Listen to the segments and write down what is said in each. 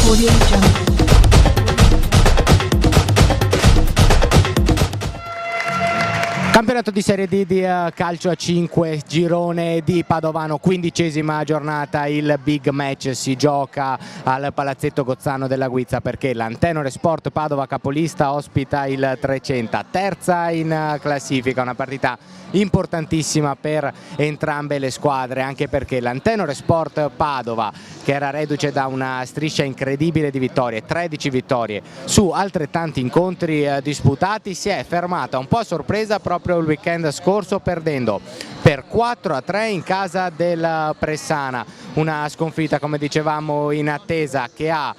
Audio Jungle. Campionato di Serie D di calcio a 5, girone di Padovano, 15ª giornata. Il big match si gioca al Palazzetto Gozzano della Guizza perché l'Antenore Sport Padova capolista ospita il Trecenta, terza in classifica. Una partita importantissima per entrambe le squadre, anche perché l'Antenore Sport Padova, che era reduce da una striscia incredibile di vittorie, 13 vittorie su altrettanti incontri disputati, si è fermata un po' a sorpresa proprio il weekend scorso, perdendo per 4-3 in casa del Pressana. Una sconfitta, come dicevamo, in attesa, che ha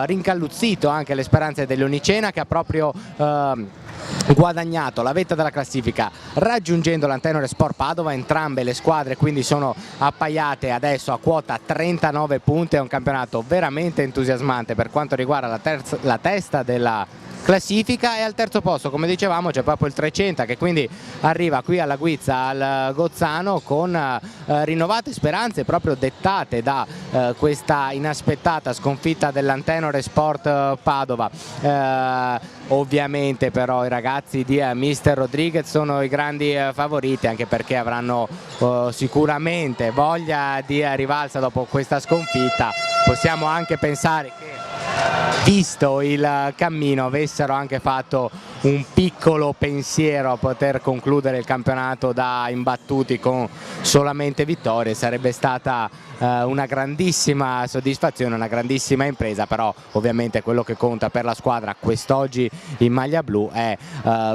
rincalluzzito anche le speranze dell'Onicena, che ha proprio guadagnato la vetta della classifica raggiungendo l'Antenore Sport Padova. Entrambe le squadre quindi sono appaiate adesso a quota 39 punti. È un campionato veramente entusiasmante per quanto riguarda la testa della classifica, e al terzo posto, come dicevamo, c'è proprio il Trecenta, che quindi arriva qui alla Guizza, al Gozzano, con rinnovate speranze proprio dettate da questa inaspettata sconfitta dell'Antenore Sport Padova. Ovviamente però i ragazzi di Mister Rodriguez sono i grandi favoriti, anche perché avranno sicuramente voglia di rivalsa dopo questa sconfitta. Possiamo anche pensare che, visto il cammino, avessero anche fatto un piccolo pensiero a poter concludere il campionato da imbattuti con solamente vittorie. Sarebbe stata una grandissima soddisfazione, una grandissima impresa, però ovviamente quello che conta per la squadra quest'oggi in maglia blu è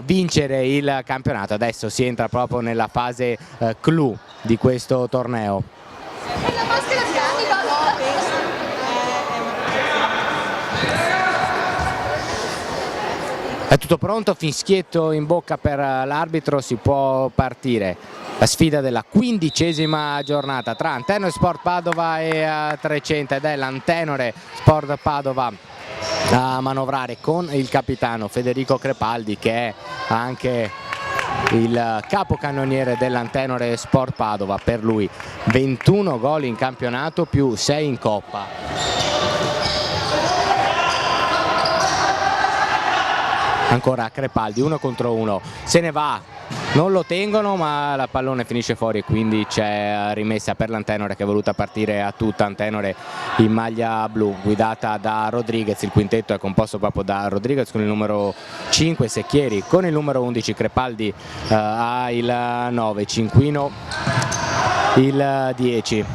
vincere il campionato. Adesso si entra proprio nella fase clou di questo torneo. È tutto pronto, fischietto in bocca per l'arbitro, si può partire. La sfida della 15ª giornata tra Antenore Sport Padova e Trecenta, ed è l'Antenore Sport Padova a manovrare con il capitano Federico Crepaldi, che è anche il capocannoniere dell'Antenore Sport Padova. Per lui 21 gol in campionato più 6 in Coppa. Ancora Crepaldi, 1 contro 1, se ne va, non lo tengono, ma la pallone finisce fuori, quindi c'è rimessa per l'Antenore, che è voluta partire a tutta. Antenore in maglia blu, guidata da Rodriguez. Il quintetto è composto proprio da Rodriguez con il numero 5, Secchieri con il numero 11, Crepaldi ha il 9, Cinquino il 10.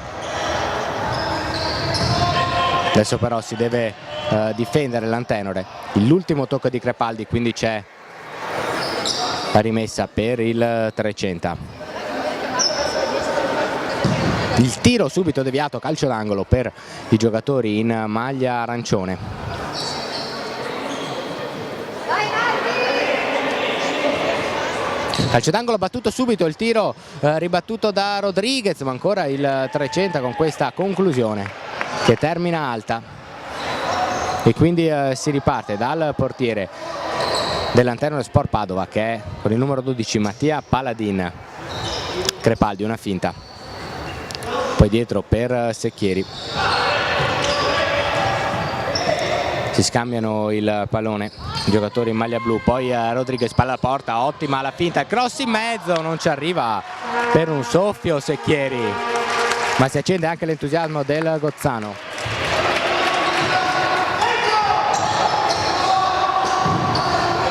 Adesso però si deve difendere l'Antenore. L'ultimo tocco di Crepaldi, quindi c'è la rimessa per il Trecenta. Il tiro subito deviato, calcio d'angolo per i giocatori in maglia arancione. Calcio d'angolo battuto subito, il tiro ribattuto da Rodriguez, ma ancora il Trecenta con questa conclusione che termina alta. E quindi si riparte dal portiere dell'Antenore Sport Padova, che è con il numero 12 Mattia Paladin. Crepaldi, una finta, poi dietro per Secchieri, si scambiano il pallone i giocatori in maglia blu, poi Rodriguez, palla alla porta, ottima la finta, cross in mezzo, non ci arriva per un soffio Secchieri, ma si accende anche l'entusiasmo del Gozzano.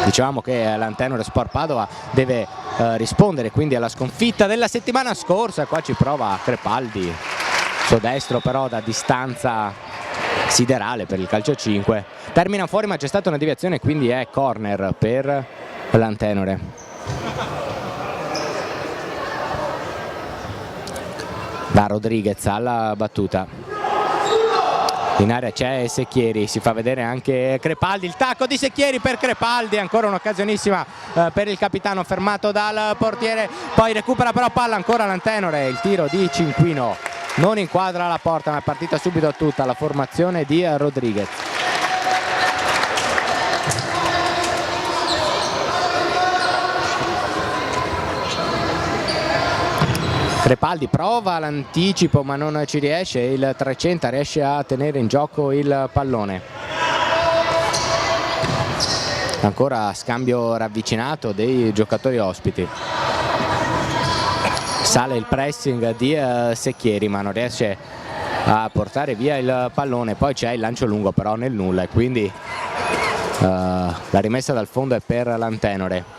Dicevamo che l'Antenore Sport Padova deve rispondere quindi alla sconfitta della settimana scorsa. Qua ci prova Crepaldi, suo destro però da distanza siderale per il calcio 5. Termina fuori, ma c'è stata una deviazione, quindi è corner per l'Antenore. Da Rodriguez alla battuta. In area c'è Secchieri, si fa vedere anche Crepaldi, il tacco di Secchieri per Crepaldi, ancora un'occasionissima per il capitano, fermato dal portiere, poi recupera però palla ancora l'Antenore, il tiro di Cinquino non inquadra la porta, ma è partita subito tutta la formazione di Rodriguez. Crepaldi prova l'anticipo ma non ci riesce, il 300 riesce a tenere in gioco il pallone. Ancora scambio ravvicinato dei giocatori ospiti. Sale il pressing di Secchieri ma non riesce a portare via il pallone, poi c'è il lancio lungo però nel nulla e quindi la rimessa dal fondo è per l'Antenore.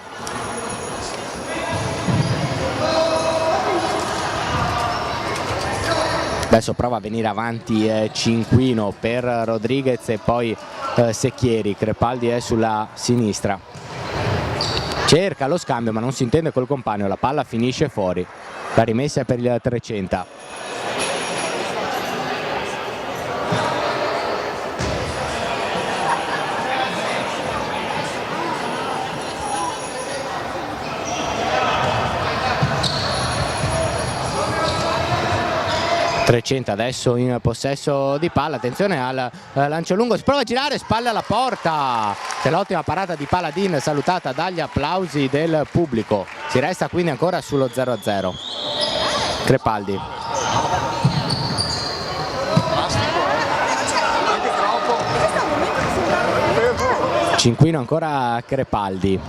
Adesso prova a venire avanti Cinquino per Rodriguez e poi Secchieri. Crepaldi è sulla sinistra, cerca lo scambio ma non si intende col compagno, la palla finisce fuori, la rimessa è per il 300. Adesso in possesso di palla, attenzione al lancio lungo, si prova a girare, spalle alla porta, c'è l'ottima parata di Paladin salutata dagli applausi del pubblico, si resta quindi ancora sullo 0-0. Crepaldi. Cinquino ancora a Crepaldi.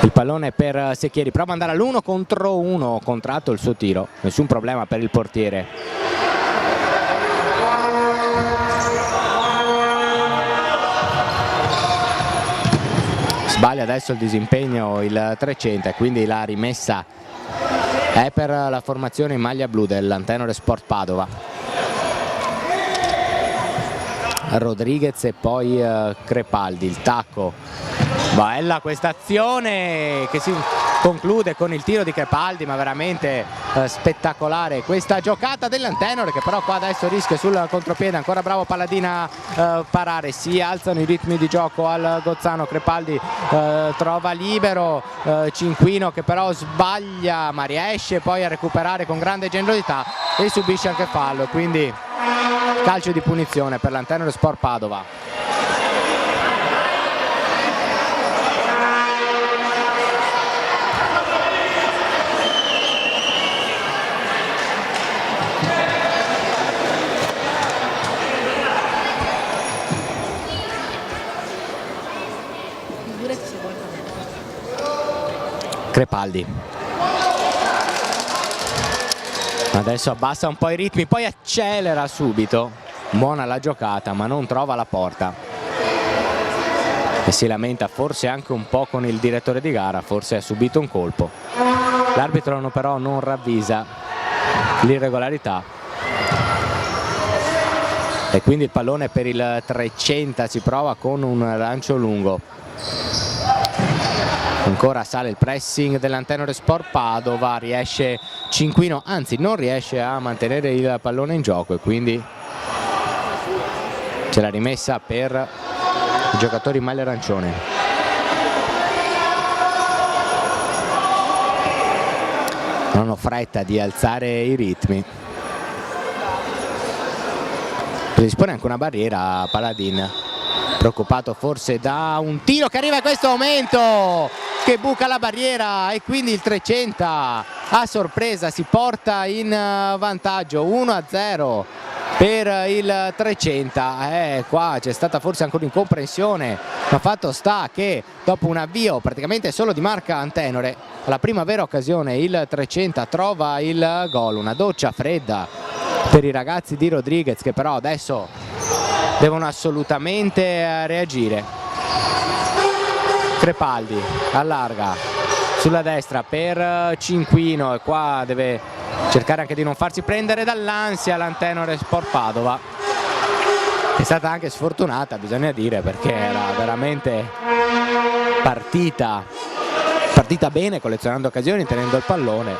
Il pallone per Secchieri, prova ad andare all'1 contro 1, contratto il suo tiro, nessun problema per il portiere. Sbaglia adesso il disimpegno il 300 e quindi la rimessa è per la formazione in maglia blu dell'Antenore Sport Padova. Rodriguez e poi Crepaldi, il tacco. Bella questa azione che si conclude con il tiro di Crepaldi, ma veramente spettacolare questa giocata dell'Antenore, che però qua adesso rischia sul contropiede. Ancora bravo Paladin a parare, si alzano i ritmi di gioco al Gozzano. Crepaldi trova libero Cinquino che però sbaglia ma riesce poi a recuperare con grande generosità e subisce anche fallo, quindi calcio di punizione per l'Antenore Sport Padova. Crepaldi adesso abbassa un po' i ritmi, poi accelera subito, buona la giocata ma non trova la porta e si lamenta forse anche un po' con il direttore di gara, forse ha subito un colpo. L'arbitro però non ravvisa l'irregolarità e quindi il pallone per il 300, si prova con un lancio lungo. Ancora sale il pressing dell'Antenore Sport Padova, riesce Cinquino, anzi non riesce a mantenere il pallone in gioco e quindi c'è la rimessa per i giocatori in maglia arancione. Non ho fretta di alzare i ritmi. Predispone anche una barriera Paladin, preoccupato forse da un tiro che arriva in questo momento, che buca la barriera e quindi il 300 a sorpresa si porta in vantaggio 1-0 per il 300. Qua c'è stata forse anche un'incomprensione, ma fatto sta che dopo un avvio praticamente solo di marca Antenore, alla prima vera occasione il 300 trova il gol. Una doccia fredda per i ragazzi di Rodriguez, che però adesso devono assolutamente reagire. Crepaldi allarga sulla destra per Cinquino e qua deve cercare anche di non farsi prendere dall'ansia l'Antenore Sport Padova. È stata anche sfortunata, bisogna dire, perché era veramente partita bene, collezionando occasioni, tenendo il pallone,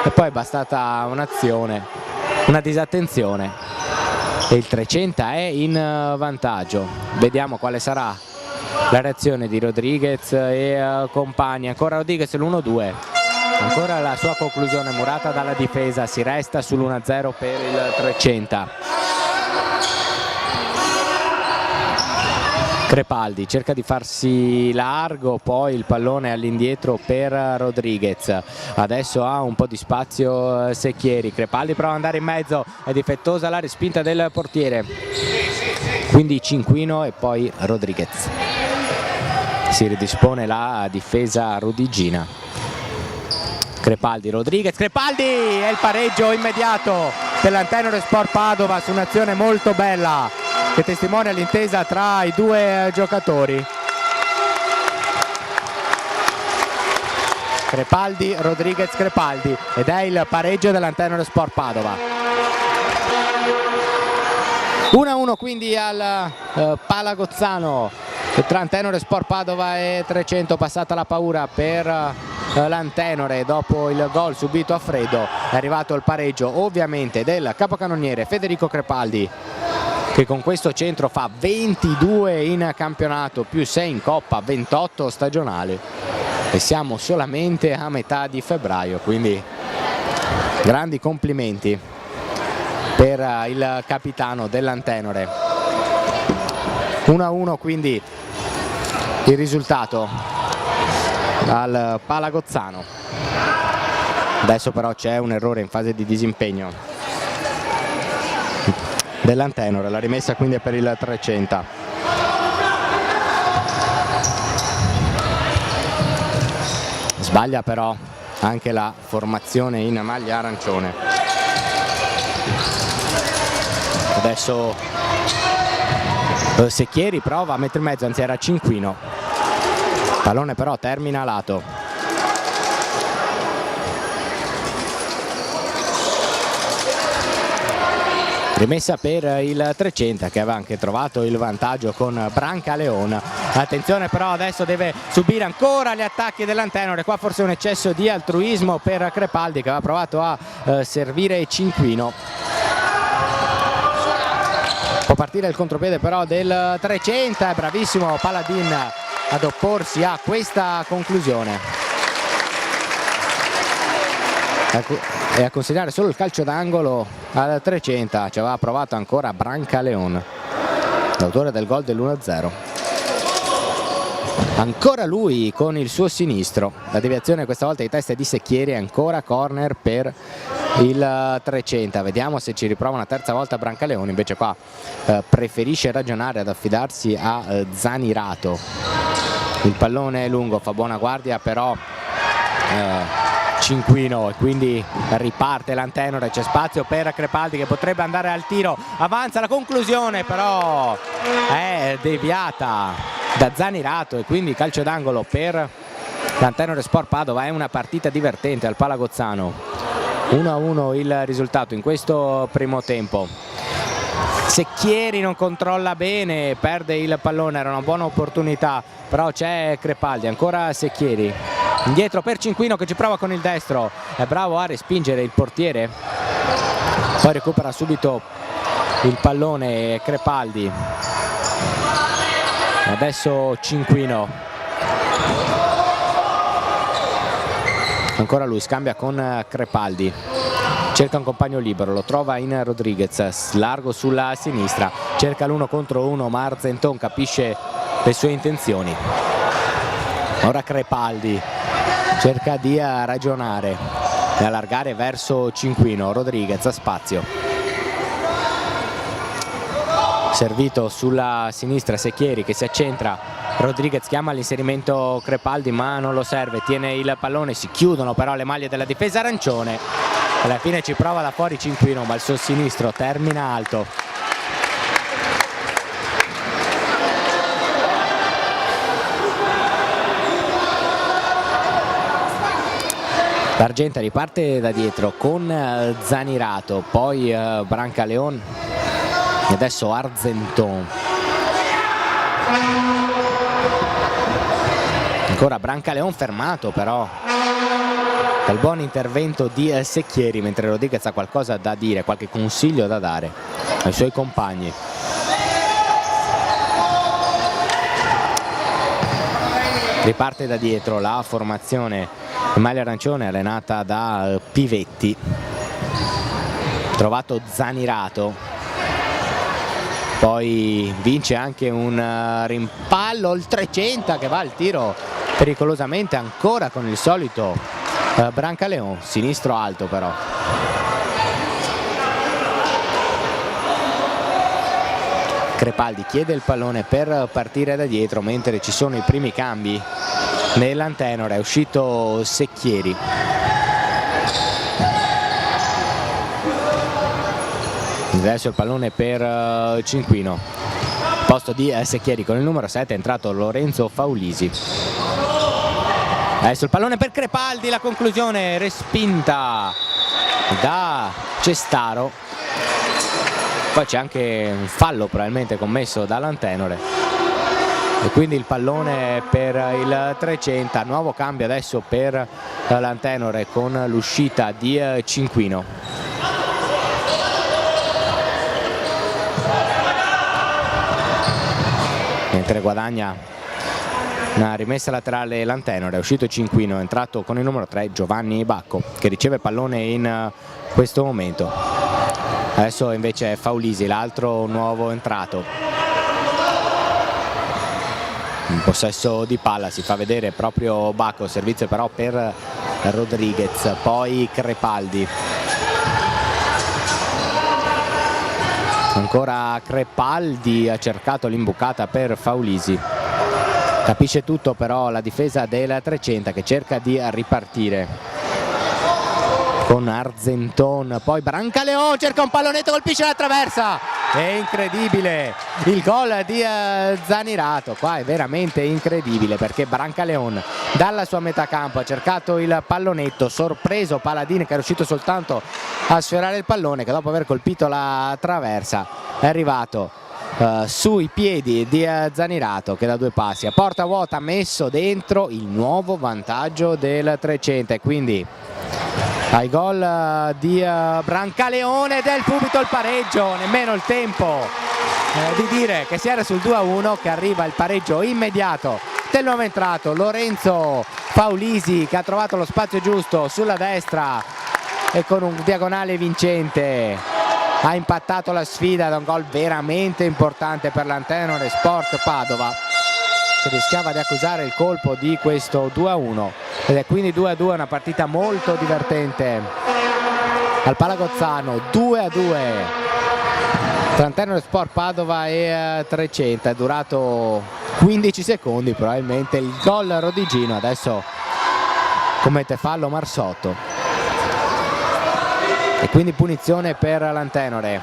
e poi è bastata un'azione, una disattenzione e il 300 è in vantaggio. Vediamo quale sarà la reazione di Rodriguez e compagni. Ancora Rodriguez l'1-2, ancora la sua conclusione murata dalla difesa, si resta sull'1-0 per il 300. Crepaldi cerca di farsi largo, poi il pallone all'indietro per Rodriguez, adesso ha un po' di spazio Secchieri, Crepaldi prova ad andare in mezzo, è difettosa la respinta del portiere, quindi Cinquino e poi Rodriguez. Si ridispone la difesa rudigina. Crepaldi, Rodriguez, Crepaldi e il pareggio immediato dell'Antenore Sport Padova su un'azione molto bella che testimonia l'intesa tra i due giocatori. Crepaldi, Rodriguez, Crepaldi, ed è il pareggio dell'Antenore Sport Padova. 1-1 quindi al Palagozzano tra Antenore Sport Padova e 300, passata la paura per l'Antenore dopo il gol subito a freddo. È arrivato il pareggio ovviamente del capocannoniere Federico Crepaldi, che con questo centro fa 22 in campionato più 6 in Coppa, 28 stagionale, e siamo solamente a metà di febbraio, quindi grandi complimenti per il capitano dell'Antenore. 1-1 quindi il risultato al Palagozzano. Adesso però c'è un errore in fase di disimpegno dell'Antenore, la rimessa quindi è per il 300. Sbaglia però anche la formazione in maglia arancione. Adesso Secchieri prova a mettere in mezzo, anzi era Cinquino, pallone però termina a lato. Rimessa per il 300 che aveva anche trovato il vantaggio con Brancaleon. Attenzione però, adesso deve subire ancora gli attacchi dell'Antenore, qua forse un eccesso di altruismo per Crepaldi che aveva provato a servire Cinquino. Può partire il contropiede però del 300, è bravissimo Paladin ad opporsi a questa conclusione e a consigliare solo il calcio d'angolo al 300. Ci aveva provato ancora Brancaleon, l'autore del gol dell'1-0. Ancora lui con il suo sinistro, la deviazione questa volta di testa di Secchieri, ancora corner per il 300. Vediamo se ci riprova una terza volta Brancaleon, invece qua preferisce ragionare ad affidarsi a Zanirato. Il pallone è lungo, fa buona guardia però Cinquino, e quindi riparte l'Antenore. C'è spazio per Crepaldi che potrebbe andare al tiro, avanza la conclusione però è deviata da Zanirato e quindi calcio d'angolo per l'Antenore Sport Padova. È una partita divertente al Palagozzano. 1-1 il risultato in questo primo tempo. Secchieri non controlla bene, perde il pallone, era una buona opportunità, però c'è Crepaldi, ancora Secchieri, indietro per Cinquino che ci prova con il destro, è bravo a respingere il portiere, poi recupera subito il pallone Crepaldi. Adesso Cinquino, ancora lui, scambia con Crepaldi, cerca un compagno libero, lo trova in Rodriguez, largo sulla sinistra, cerca l'1 contro 1 ma Argenton capisce le sue intenzioni. Ora Crepaldi cerca di ragionare e allargare verso Cinquino. Rodriguez ha spazio, servito sulla sinistra Secchieri che si accentra, Rodriguez chiama all'inserimento Crepaldi ma non lo serve, tiene il pallone, si chiudono però le maglie della difesa arancione, alla fine ci prova da fuori Cinquino ma il suo sinistro termina alto. D'Argenta riparte da dietro con Zanirato, poi Brancaleon e adesso Argenton. Ancora Brancaleon fermato però dal buon intervento di Secchieri, mentre Rodriguez ha qualcosa da dire, qualche consiglio da dare ai suoi compagni. Riparte da dietro la formazione in maglia arancione allenata da Pivetti, trovato Zanirato, poi vince anche un rimpallo oltrecenta che va al tiro pericolosamente ancora con il solito Brancaleon, sinistro alto però. Crepaldi chiede il pallone per partire da dietro mentre ci sono i primi cambi nell'Antenore, è uscito Secchieri. Adesso il pallone per Cinquino, al posto di Secchieri con il numero 7 è entrato Lorenzo Faulisi. Adesso il pallone per Crepaldi, la conclusione respinta da Cestaro. Poi c'è anche un fallo probabilmente commesso dall'Antenore e quindi il pallone per il 300. Nuovo cambio adesso per l'Antenore con l'uscita di Cinquino. Mentre guadagna una rimessa laterale l'Antenore, è uscito Cinquino, è entrato con il numero 3 Giovanni Bacco che riceve pallone in questo momento. Adesso invece è Faulisi, l'altro nuovo entrato. In possesso di palla si fa vedere proprio Bacco, servizio però per Rodriguez, poi Crepaldi. Ancora Crepaldi, ha cercato l'imbucata per Faulisi. Capisce tutto però la difesa del 300 che cerca di ripartire con Argenton, poi Brancaleon cerca un pallonetto, colpisce la traversa, è incredibile il gol di Zanirato. Qua è veramente incredibile perché Brancaleon dalla sua metà campo ha cercato il pallonetto, sorpreso Paladini che è riuscito soltanto a sfiorare il pallone, che dopo aver colpito la traversa è arrivato sui piedi di Zanirato che da due passi a porta vuota ha messo dentro il nuovo vantaggio del 300 e quindi ai gol di Brancaleone ed è subito il pareggio, nemmeno il tempo di dire che si era sul 2-1 che arriva il pareggio immediato del nuovo entrato Lorenzo Faulisi che ha trovato lo spazio giusto sulla destra e con un diagonale vincente ha impattato la sfida da un gol veramente importante per l'Antenore Sport Padova che rischiava di accusare il colpo di questo 2-1 ed è quindi 2-2, una partita molto divertente al Palagozzano. 2-2 tra Antenore Sport Padova e 300, è durato 15 secondi probabilmente il gol rodigino. Adesso commette fallo Marsotto e quindi punizione per l'Antenore.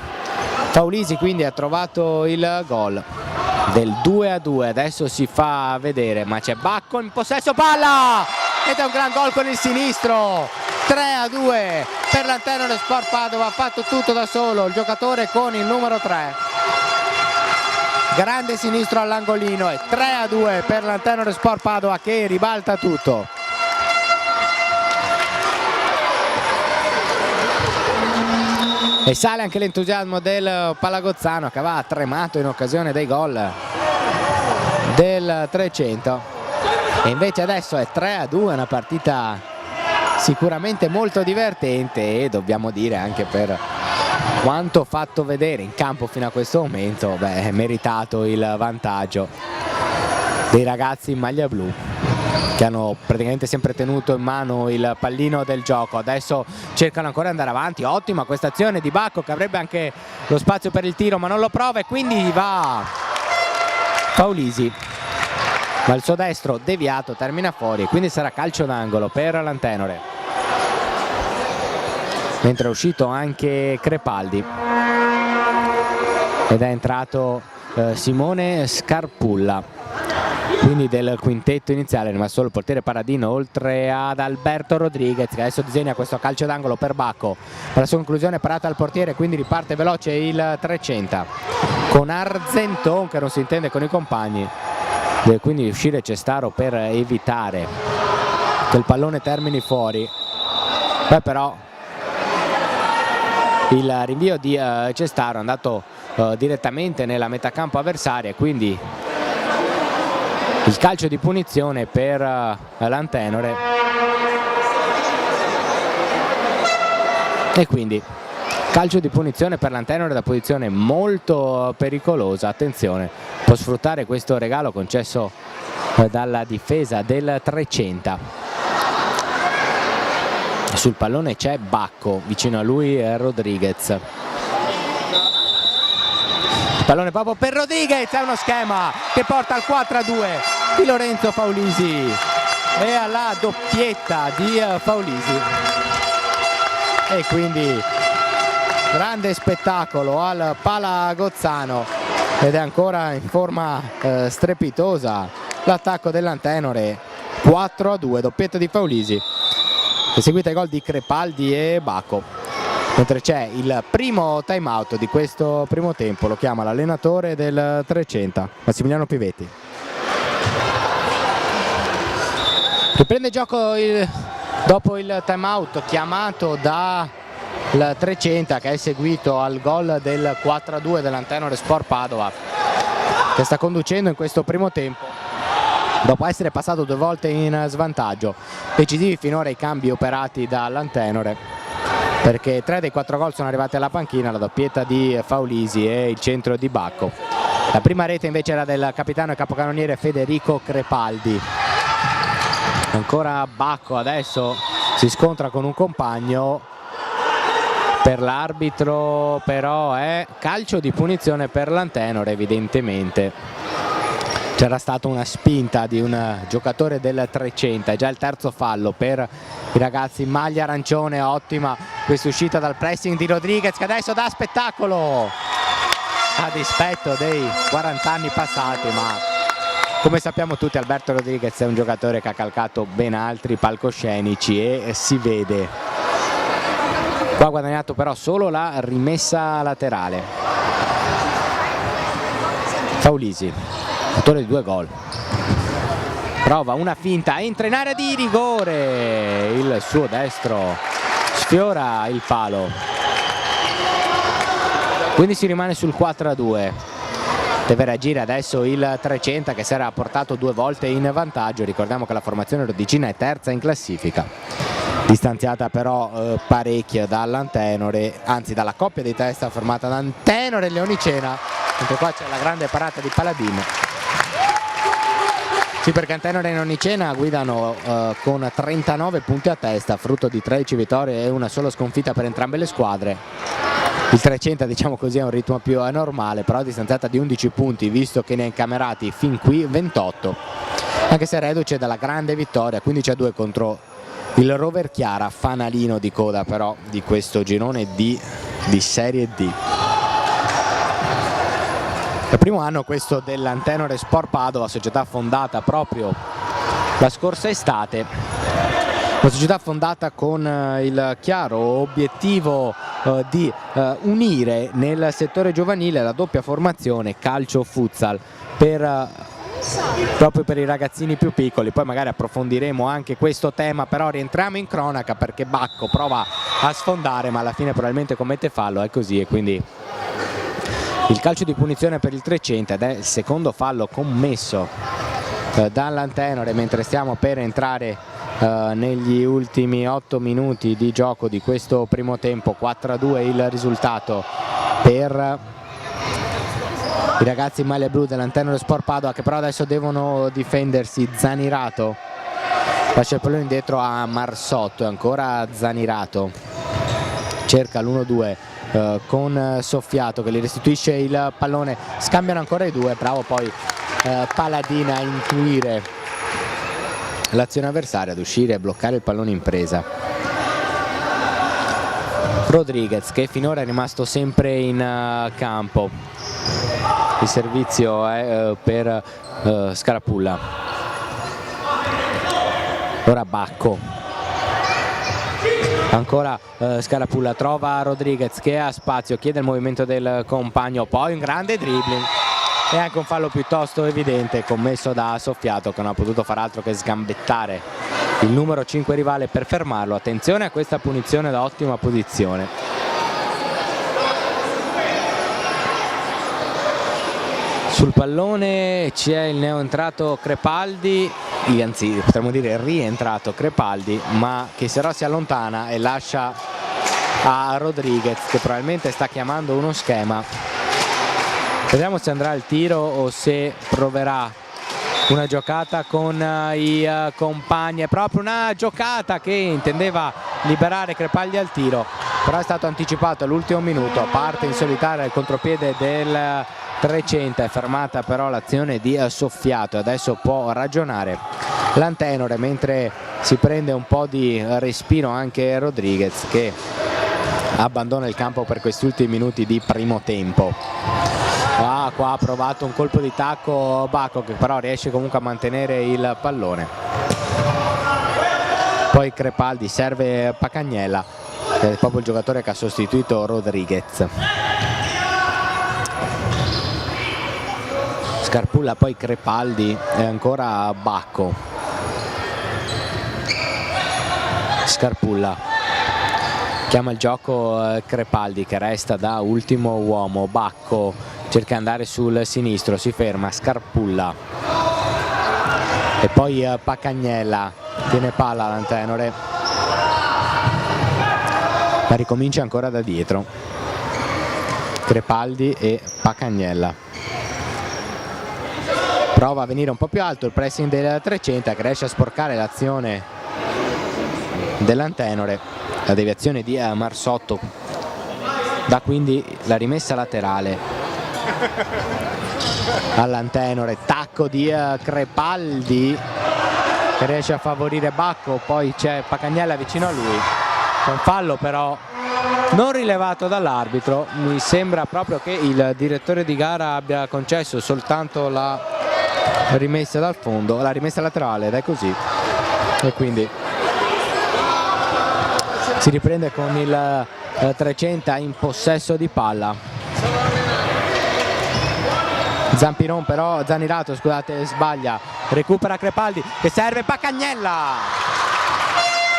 Faulisi quindi ha trovato il gol del 2-2, adesso si fa vedere ma c'è Bacco in possesso palla ed è un gran gol con il sinistro. 3-2 per l'Antenore Sport Padova, ha fatto tutto da solo il giocatore con il numero 3, grande sinistro all'angolino e 3-2 per l'Antenore Sport Padova che ribalta tutto. E sale anche l'entusiasmo del Palagozzano che aveva tremato in occasione dei gol del 300 e invece adesso è 3-2, una partita sicuramente molto divertente e dobbiamo dire anche per quanto fatto vedere in campo fino a questo momento, è meritato il vantaggio dei ragazzi in maglia blu che hanno praticamente sempre tenuto in mano il pallino del gioco. Adesso cercano ancora di andare avanti, ottima questa azione di Bacco che avrebbe anche lo spazio per il tiro ma non lo prova e quindi va Faulisi, ma il suo destro deviato termina fuori e quindi sarà calcio d'angolo per l'Antenore, mentre è uscito anche Crepaldi ed è entrato Simone Scarpulla. Quindi del quintetto iniziale rimane solo il portiere Paradino oltre ad Alberto Rodriguez che adesso disegna questo calcio d'angolo per Bacco, per la sua conclusione parata al portiere, quindi riparte veloce il 300 con Argenton che non si intende con i compagni, deve quindi uscire Cestaro per evitare che il pallone termini fuori. Poi però il rinvio di Cestaro è andato direttamente nella metacampo avversaria, quindi il calcio di punizione per l'Antenore e quindi Calcio di punizione per l'Antenore da posizione molto pericolosa, attenzione, può sfruttare questo regalo concesso dalla difesa del Trecenta. Sul pallone c'è Bacco, vicino a lui Rodriguez. Il pallone proprio per Rodriguez, è uno schema che porta al 4-2 di Lorenzo Faulisi e alla doppietta di Faulisi. E quindi grande spettacolo al Palagozzano ed è ancora in forma strepitosa l'attacco dell'Antenore. 4-2, doppietta di Faulisi, eseguita i gol di Crepaldi e Bacco. Mentre c'è il primo time out di questo primo tempo, lo chiama l'allenatore del Trecenta, Massimiliano Pivetti. Riprende gioco dopo il time out chiamato da il Trecenta, che è seguito al gol del 4-2 dell'Antenore Sport Padova, che sta conducendo in questo primo tempo dopo essere passato 2 volte in svantaggio. Decisivi finora i cambi operati dall'Antenore, perché 3 dei 4 gol sono arrivati alla panchina, la doppietta di Faulisi e il centro di Bacco. La prima rete invece era del capitano e capocannoniere Federico Crepaldi. Ancora Bacco, adesso si scontra con un compagno. Per l'arbitro però è calcio di punizione per l'Antenore, evidentemente. C'era stata una spinta di un giocatore del Trecenta, è già il terzo fallo per i ragazzi in maglia arancione. Ottima questa uscita dal pressing di Rodriguez, che adesso dà spettacolo a dispetto dei 40 anni passati, ma come sappiamo tutti Alberto Rodriguez è un giocatore che ha calcato ben altri palcoscenici e si vede. Qua ha guadagnato però solo la rimessa laterale. Faulisi, autore di 2 gol, prova una finta, entra in area di rigore, il suo destro sfiora il palo, quindi si rimane sul 4-2. Deve reagire adesso il Trecenta, che si era portato 2 volte in vantaggio. Ricordiamo che la formazione rodicina è terza in classifica, distanziata però parecchio dall'Antenore, anzi dalla coppia di testa formata da Antenore e Leonicena, mentre qua c'è la grande parata di Paladin. Sì, perché Antenore e Leonicena guidano con 39 punti a testa, frutto di 13 vittorie e una sola sconfitta per entrambe le squadre. Il Trecenta, diciamo così, è un ritmo più anormale, però distanziata di 11 punti, visto che ne ha incamerati fin qui 28, anche se reduce dalla grande vittoria 15-2 contro il Rover Chiara, fanalino di coda però di questo girone D di Serie D. Il primo anno questo dell'Antenore Sport Padova, società fondata proprio la scorsa estate, una società fondata con il chiaro obiettivo di unire nel settore giovanile la doppia formazione calcio-futsal proprio per i ragazzini più piccoli. Poi magari approfondiremo anche questo tema, però rientriamo in cronaca perché Bacco prova a sfondare ma alla fine probabilmente commette fallo, è così, e quindi il calcio di punizione per il Trecenta, ed è il secondo fallo commesso dall'Antenore mentre stiamo per entrare negli ultimi 8 minuti di gioco di questo primo tempo. 4-2 il risultato per i ragazzi in maglia blu dell'Antenore Sport Padova, che però adesso devono difendersi. Zanirato lascia il pallone indietro a Marsotto, e ancora Zanirato cerca l'1-2 con Soffiato che gli restituisce il pallone, scambiano ancora i due, bravo poi Paladin a intuire l'azione avversaria, ad uscire e bloccare il pallone in presa. Rodriguez, che finora è rimasto sempre in campo, il servizio è per Scarapulla. Ora Bacco, ancora Scarapulla trova Rodriguez che ha spazio, chiede il movimento del compagno, poi un grande dribbling e anche un fallo piuttosto evidente commesso da Soffiato, che non ha potuto far altro che sgambettare il numero 5 rivale per fermarlo. Attenzione a questa punizione da ottima posizione. Sul pallone c'è il neoentrato Crepaldi, anzi potremmo dire rientrato Crepaldi, ma che però si allontana e lascia a Rodriguez, che probabilmente sta chiamando uno schema. Vediamo se andrà al tiro o se proverà una giocata con i compagni. È proprio una giocata che intendeva liberare Crepaldi al tiro, però è stato anticipato all'ultimo minuto. Parte in solitaria il contropiede del 300, è fermata però l'azione di Soffiato e adesso può ragionare l'Antenore, mentre si prende un po' di respiro anche Rodriguez, che abbandona il campo per questi ultimi minuti di primo tempo. Qua ha provato un colpo di tacco Bacco, che però riesce comunque a mantenere il pallone. Poi Crepaldi, serve Pacagnella, che è proprio il giocatore che ha sostituito Rodriguez. Scarpulla, poi Crepaldi e ancora Bacco. Scarpulla chiama il gioco Crepaldi, che resta da ultimo uomo. Bacco cerca di andare sul sinistro, si ferma Scarpulla e poi Pacagnella tiene palla l'Antenore, ma ricomincia ancora da dietro. Crepaldi e Pacagnella, prova a venire un po' più alto il pressing del 300, che riesce a sporcare l'azione dell'Antenore. La deviazione di Marsotto dà quindi la rimessa laterale all'Antenore. Tacco di Crepaldi, che riesce a favorire Bacco, poi c'è Pacagnella vicino a lui, con fallo però non rilevato dall'arbitro. Mi sembra proprio che il direttore di gara abbia concesso soltanto la rimessa dal fondo, la rimessa laterale, ed è così, e quindi si riprende con il 300 in possesso di palla. Zampiron però, Zanirato scusate, sbaglia, recupera Crepaldi che serve Pacagnella,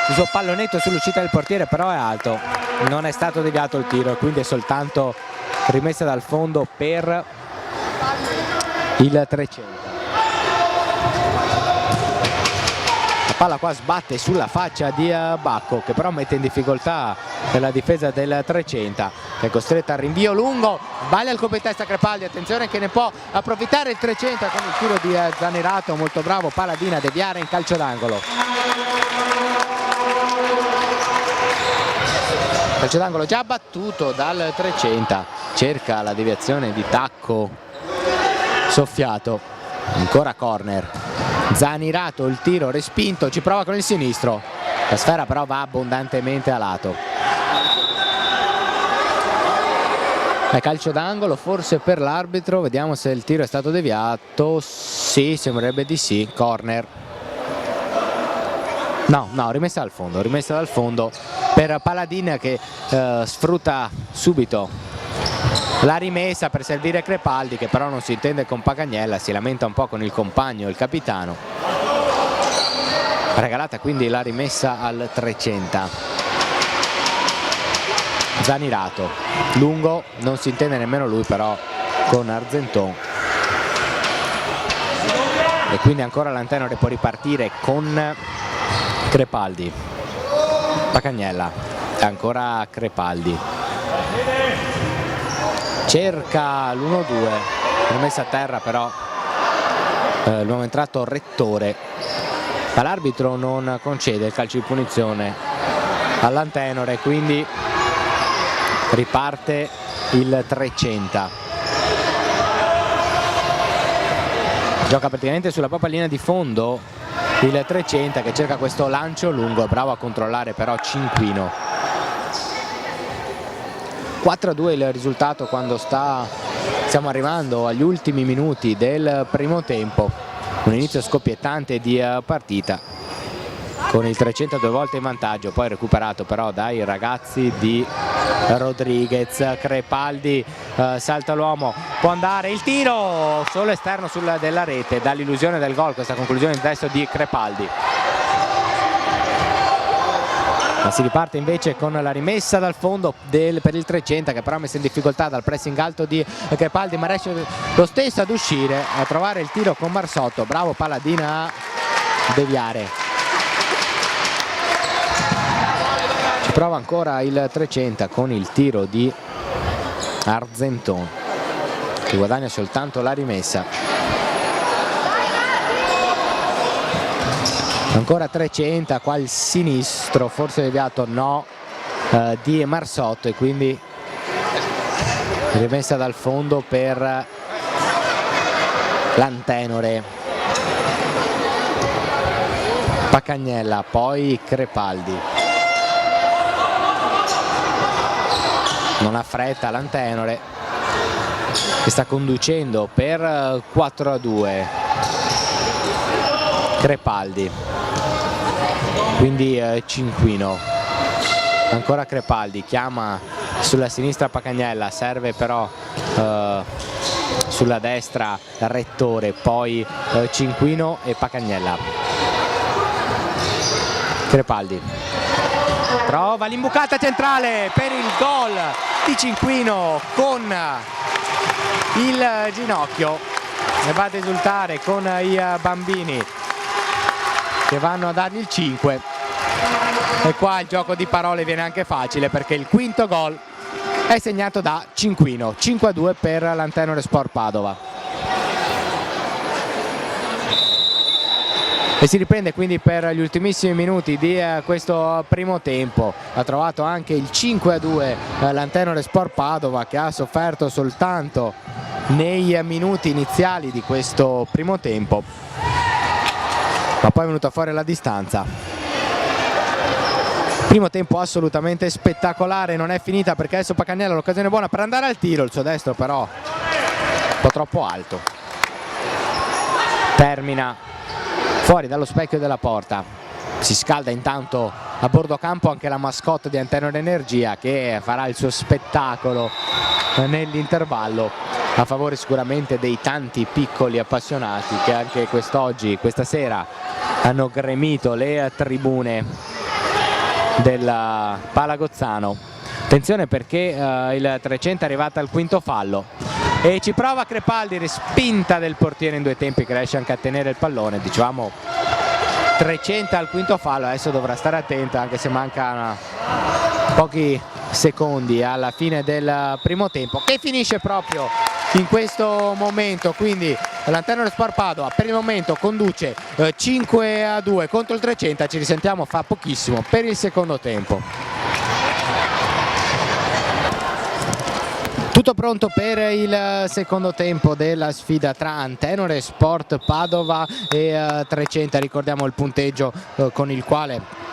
il suo pallonetto sull'uscita del portiere però è alto, non è stato deviato il tiro, quindi è soltanto rimessa dal fondo per il 300. La palla qua sbatte sulla faccia di Bacco, che però mette in difficoltà la difesa del 300, che è costretta al rinvio lungo. Sbaglia il colpo di testa Crepaldi, attenzione che ne può approfittare il 300 con il tiro di Zanerato, molto bravo Paladina a deviare in calcio d'angolo. Calcio d'angolo già battuto dal 300, cerca la deviazione di tacco Soffiato, ancora corner. Zanirato, il tiro respinto, ci prova con il sinistro, la sfera però va abbondantemente a lato. È calcio d'angolo forse per l'arbitro, vediamo se il tiro è stato deviato. Sì, sembrerebbe di sì. Corner. No, rimessa dal fondo per Paladin, che sfrutta subito la rimessa per servire Crepaldi, che però non si intende con Pacagnella, si lamenta un po' con il compagno, il capitano. Regalata quindi la rimessa al 300. Zanirato, lungo, non si intende nemmeno lui però con Argenton. E quindi ancora l'Antenore può ripartire con Crepaldi. Pacagnella, ancora Crepaldi. Cerca l'1-2, rimessa a terra però l'uomo entrato Rettore, ma l'arbitro non concede il calcio di punizione all'Antenore, quindi riparte il 300. Gioca praticamente sulla propria linea di fondo il 300, che cerca questo lancio lungo, bravo a controllare però Cinquino. 4-2 il risultato quando stiamo arrivando agli ultimi minuti del primo tempo. Un inizio scoppiettante di partita, con il 300 due volte in vantaggio, poi recuperato però dai ragazzi di Rodriguez. Crepaldi salta l'uomo, può andare il tiro solo esterno della rete, dall'illusione del gol questa conclusione in testo di Crepaldi. Ma si riparte invece con la rimessa dal fondo per il 300, che però ha messo in difficoltà dal pressing alto di Crepaldi, ma riesce lo stesso ad uscire, a trovare il tiro con Marsotto. Bravo Paladina a deviare. Prova ancora il Trecenta con il tiro di Argenton, che guadagna soltanto la rimessa. Ancora Trecenta, qua il sinistro, forse deviato, no, di Marsotto, e quindi rimessa dal fondo per l'Antenore. Pacagnella, poi Crepaldi. Non ha fretta l'Antenore, che sta conducendo per 4-2. Crepaldi, quindi Cinquino. Ancora Crepaldi, chiama sulla sinistra Pacagnella, serve però sulla destra Rettore, poi Cinquino e Pacagnella. Crepaldi trova l'imbucata centrale per il gol di Cinquino con il ginocchio, e va ad esultare con i bambini che vanno a dargli il 5. E qua il gioco di parole viene anche facile, perché il quinto gol è segnato da Cinquino. 5-2 per l'Antenore Sport Padova. E si riprende quindi per gli ultimissimi minuti di questo primo tempo. Ha trovato anche il 5-2 l'Antenore Sport Padova, che ha sofferto soltanto nei minuti iniziali di questo primo tempo, ma poi è venuta fuori la distanza. Primo tempo assolutamente spettacolare, non è finita, perché adesso Pacagnella ha l'occasione buona per andare al tiro, il suo destro però un po' troppo alto. Termina fuori dallo specchio della porta. Si scalda intanto a bordo campo anche la mascotte di Antenore Energia, che farà il suo spettacolo nell'intervallo, a favore sicuramente dei tanti piccoli appassionati che anche quest'oggi, questa sera, hanno gremito le tribune del Palagozzano. Attenzione, perché il Trecenta è arrivata al quinto fallo e ci prova Crepaldi, respinta del portiere in due tempi, che riesce anche a tenere il pallone. Dicevamo Trecenta al quinto fallo, adesso dovrà stare attenta, anche se mancano pochi secondi alla fine del primo tempo, che finisce proprio in questo momento. Quindi l'Antenore Sport Padova per il momento conduce 5-2 contro il Trecenta. Ci risentiamo fra pochissimo per il secondo tempo. Tutto pronto per il secondo tempo della sfida tra Antenore Sport Padova e Trecenta. Ricordiamo il punteggio con il quale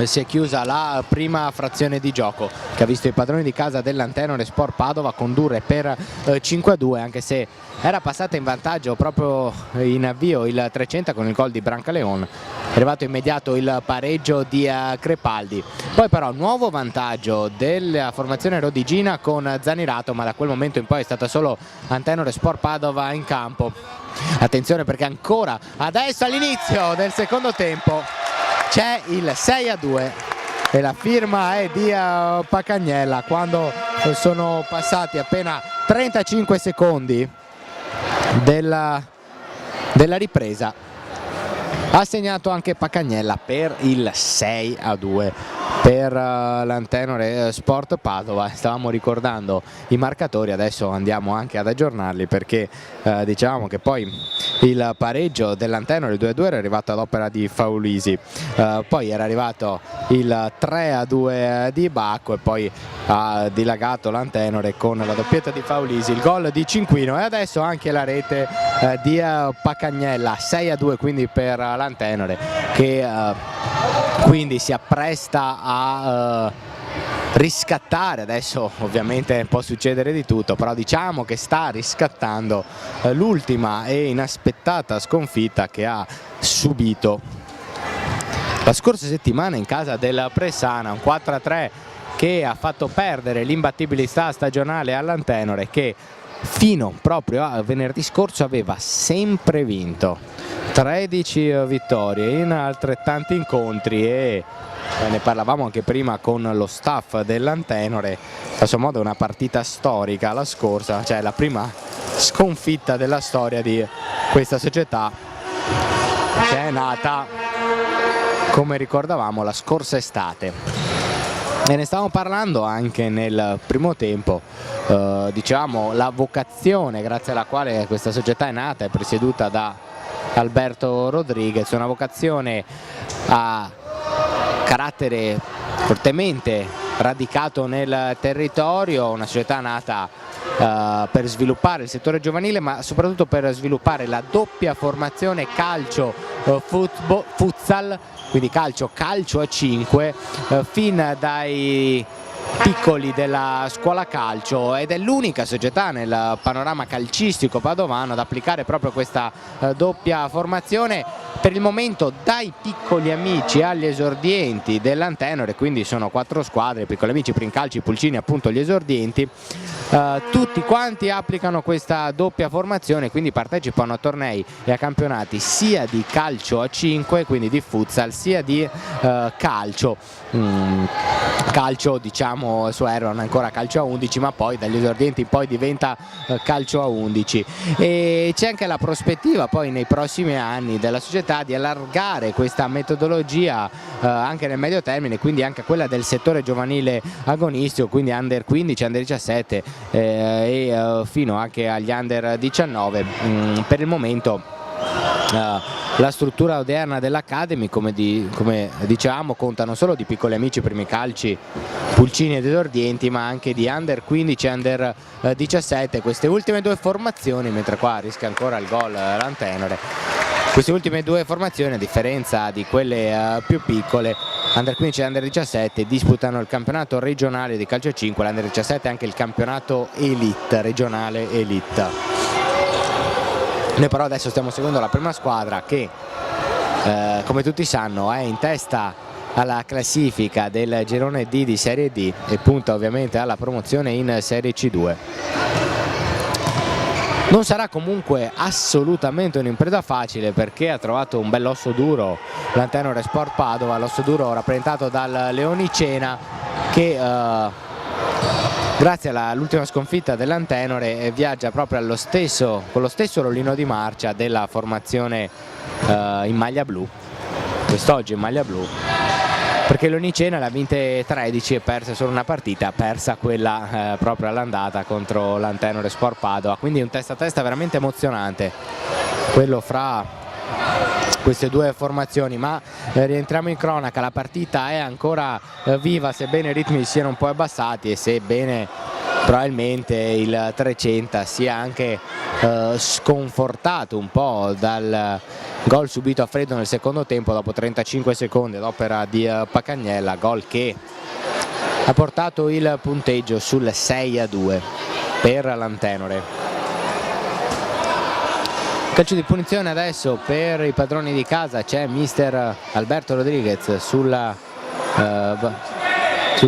si è chiusa la prima frazione di gioco, che ha visto i padroni di casa dell'Antenore Sport Padova condurre per 5-2, anche se era passata in vantaggio proprio in avvio il Trecenta con il gol di Brancaleon. È arrivato immediato il pareggio di Crepaldi, poi però nuovo vantaggio della formazione rodigina con Zanirato, ma da quel momento in poi è stata solo Antenore Sport Padova in campo. Attenzione, perché ancora adesso all'inizio del secondo tempo c'è il 6-2 e la firma è di Pacagnella, quando sono passati appena 35 secondi della ripresa. Ha segnato anche Pacagnella per il 6-2 per l'Antenore Sport Padova. Stavamo ricordando i marcatori, adesso andiamo anche ad aggiornarli, perché dicevamo che poi il pareggio dell'Antenore 2-2 era arrivato ad opera di Faulisi, poi era arrivato il 3-2 di Bacco e poi ha dilagato l'Antenore con la doppietta di Faulisi, il gol di Cinquino e adesso anche la rete di Pacagnella. 6-2 quindi per l'Antenore, che quindi si appresta a riscattare. Adesso ovviamente può succedere di tutto, però diciamo che sta riscattando l'ultima e inaspettata sconfitta che ha subito la scorsa settimana in casa del Pressana, un 4-3 che ha fatto perdere l'imbattibilità stagionale all'Antenore, che fino proprio a venerdì scorso aveva sempre vinto. 13 vittorie in altrettanti incontri e ne parlavamo anche prima con lo staff dell'Antenore. A suo modo è una partita storica la scorsa, cioè la prima sconfitta della storia di questa società, che è nata, come ricordavamo, la scorsa estate. E ne stavamo parlando anche nel primo tempo, diciamo la vocazione grazie alla quale questa società è nata e presieduta da Alberto Rodriguez, una vocazione a carattere fortemente radicato nel territorio, una società nata per sviluppare il settore giovanile, ma soprattutto per sviluppare la doppia formazione calcio futsal, quindi calcio a 5 fin dai piccoli della scuola calcio, ed è l'unica società nel panorama calcistico padovano ad applicare proprio questa doppia formazione, per il momento dai piccoli amici agli esordienti dell'Antenore, quindi sono 4 squadre, piccoli amici, Princalci, Pulcini, appunto gli esordienti. Tutti quanti applicano questa doppia formazione, quindi partecipano a tornei e a campionati sia di calcio a 5, quindi di futsal, sia di calcio. Calcio, diciamo, su Erron ancora calcio a 11, ma poi dagli esordienti poi diventa calcio a 11, e c'è anche la prospettiva poi nei prossimi anni della società di allargare questa metodologia anche nel medio termine, quindi anche quella del settore giovanile agonistico, quindi under 15, under 17 e fino anche agli under 19. Per il momento la struttura odierna dell'Academy, come dicevamo, conta non solo di piccoli amici, primi calci, Pulcini ed esordienti, ma anche di under 15 e under 17, queste ultime 2 formazioni, mentre qua rischia ancora il gol l'Antenore. Queste ultime 2 formazioni, a differenza di quelle più piccole, under 15 e under 17, disputano il campionato regionale di calcio a 5, l'under 17 anche il campionato elite, regionale elite. Noi però adesso stiamo seguendo la prima squadra che, come tutti sanno, è in testa alla classifica del girone D di Serie D e punta ovviamente alla promozione in Serie C2. Non sarà comunque assolutamente un'impresa facile, perché ha trovato un bell'osso duro l'Antenore Sport Padova, l'osso duro rappresentato dal Leonicena, che grazie all'ultima sconfitta dell'Antenore viaggia proprio con lo stesso rollino di marcia della formazione in maglia blu, quest'oggi in maglia blu, perché l'Onicena l'ha vinte 13 e perse solo una partita, persa quella proprio all'andata contro l'Antenore Sport Padova, quindi un testa a testa veramente emozionante quello fra queste 2 formazioni. Ma rientriamo in cronaca, la partita è ancora viva, sebbene i ritmi siano un po' abbassati e sebbene probabilmente il 300 sia anche sconfortato un po' dal gol subito a freddo nel secondo tempo dopo 35 secondi ad opera di Pacagnella, gol che ha portato il punteggio sul 6-2 per l'Antenore. Calcio di punizione adesso per i padroni di casa, c'è mister Alberto Rodriguez sul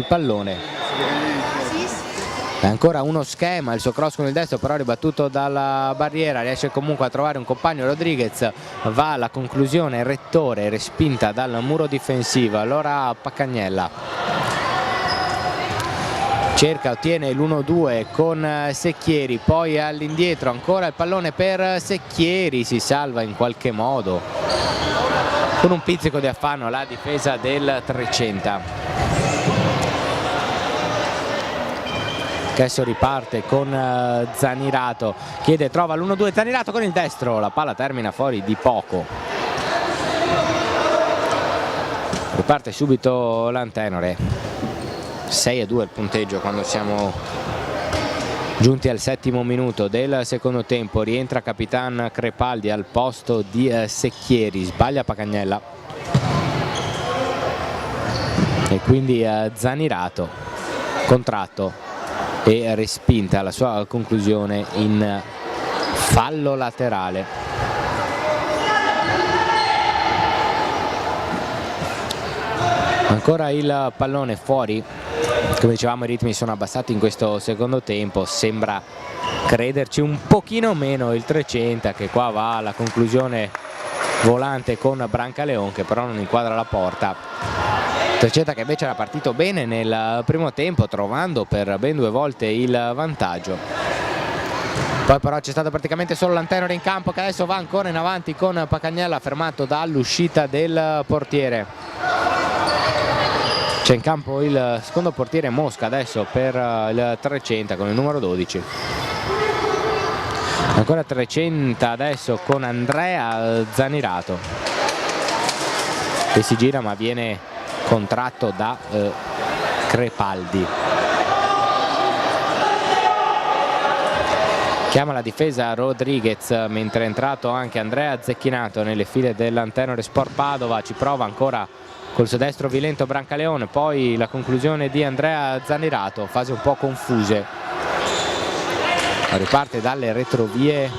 pallone. È ancora uno schema, il suo cross con il destro però ribattuto dalla barriera, riesce comunque a trovare un compagno Rodriguez, va alla conclusione Rettore, respinta dal muro difensivo, allora Pacagnella cerca, ottiene l'1-2 con Secchieri, poi all'indietro ancora il pallone per Secchieri, si salva in qualche modo con un pizzico di affanno la difesa del 300. Adesso riparte con Zanirato, trova l'1-2 Zanirato con il destro, la palla termina fuori di poco. Riparte subito l'Antenore. 6-2 il punteggio quando siamo giunti al 7° minuto del secondo tempo. Rientra Capitan Crepaldi al posto di Secchieri, sbaglia Pacagnella e quindi Zanirato contratto e respinta la sua conclusione in fallo laterale. Ancora il pallone fuori, come dicevamo i ritmi sono abbassati in questo secondo tempo, sembra crederci un pochino meno il 300 che qua va alla conclusione volante con Brancaleon che però non inquadra la porta. 300 che invece era partito bene nel primo tempo, trovando per ben 2 volte il vantaggio. Poi però c'è stato praticamente solo l'Antenore in campo, che adesso va ancora in avanti con Pacagnella fermato dall'uscita del portiere. C'è in campo il secondo portiere Mosca adesso per il Trecenta con il numero 12. Ancora Trecenta adesso con Andrea Zanirato, che si gira ma viene contratto da Crepaldi. Chiama la difesa Rodriguez, mentre è entrato anche Andrea Zecchinato nelle file dell'Antenore Sport Padova. Ci prova ancora col suo destro Vilento Brancaleone, poi la conclusione di Andrea Zanirato, fasi un po' confuse. Riparte dalle retrovie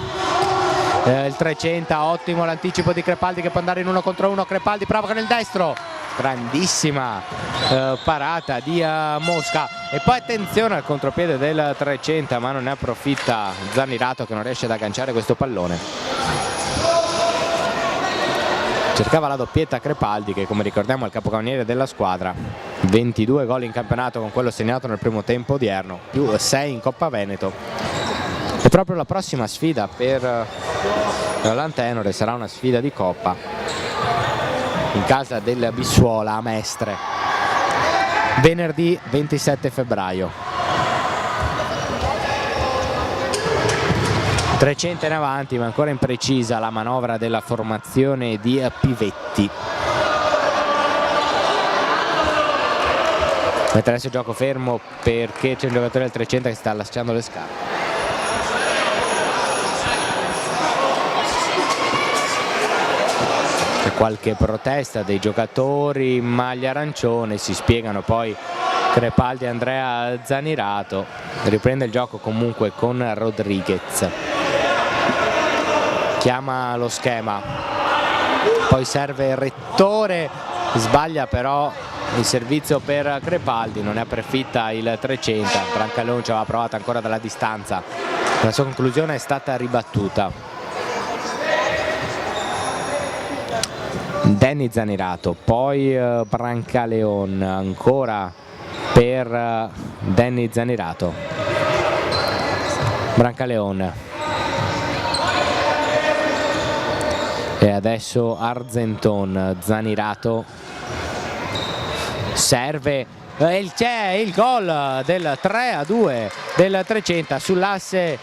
il Trecenta, ottimo l'anticipo di Crepaldi che può andare in 1 contro 1. Crepaldi prova con il destro, grandissima parata di Mosca, e poi attenzione al contropiede del Trecenta, ma non ne approfitta Zanirato, che non riesce ad agganciare questo pallone. Cercava la doppietta Crepaldi, che come ricordiamo è il capocannoniere della squadra, 22 gol in campionato con quello segnato nel primo tempo odierno, più 6 in Coppa Veneto. E proprio la prossima sfida per l'Antenore sarà una sfida di Coppa in casa del Bissuola a Mestre, venerdì 27 febbraio. Trecenta in avanti, ma ancora imprecisa la manovra della formazione di Pivetti. Mentre adesso gioco fermo perché c'è un giocatore del Trecenta che sta lasciando le scarpe. C'è qualche protesta dei giocatori in maglia arancione, si spiegano poi Crepaldi e Andrea Zanirato. Riprende il gioco comunque con Rodriguez. Chiama lo schema, poi serve Rettore, sbaglia però il servizio per Crepaldi, non ne approfitta il Trecenta. Brancaleone ci aveva provato ancora dalla distanza, la sua conclusione è stata ribattuta. Danny Zanirato, poi Brancaleone, ancora per Danny Zanirato. Brancaleone. E adesso Argenton. Zanirato serve, c'è il gol del 3-2 del Trecenta sull'asse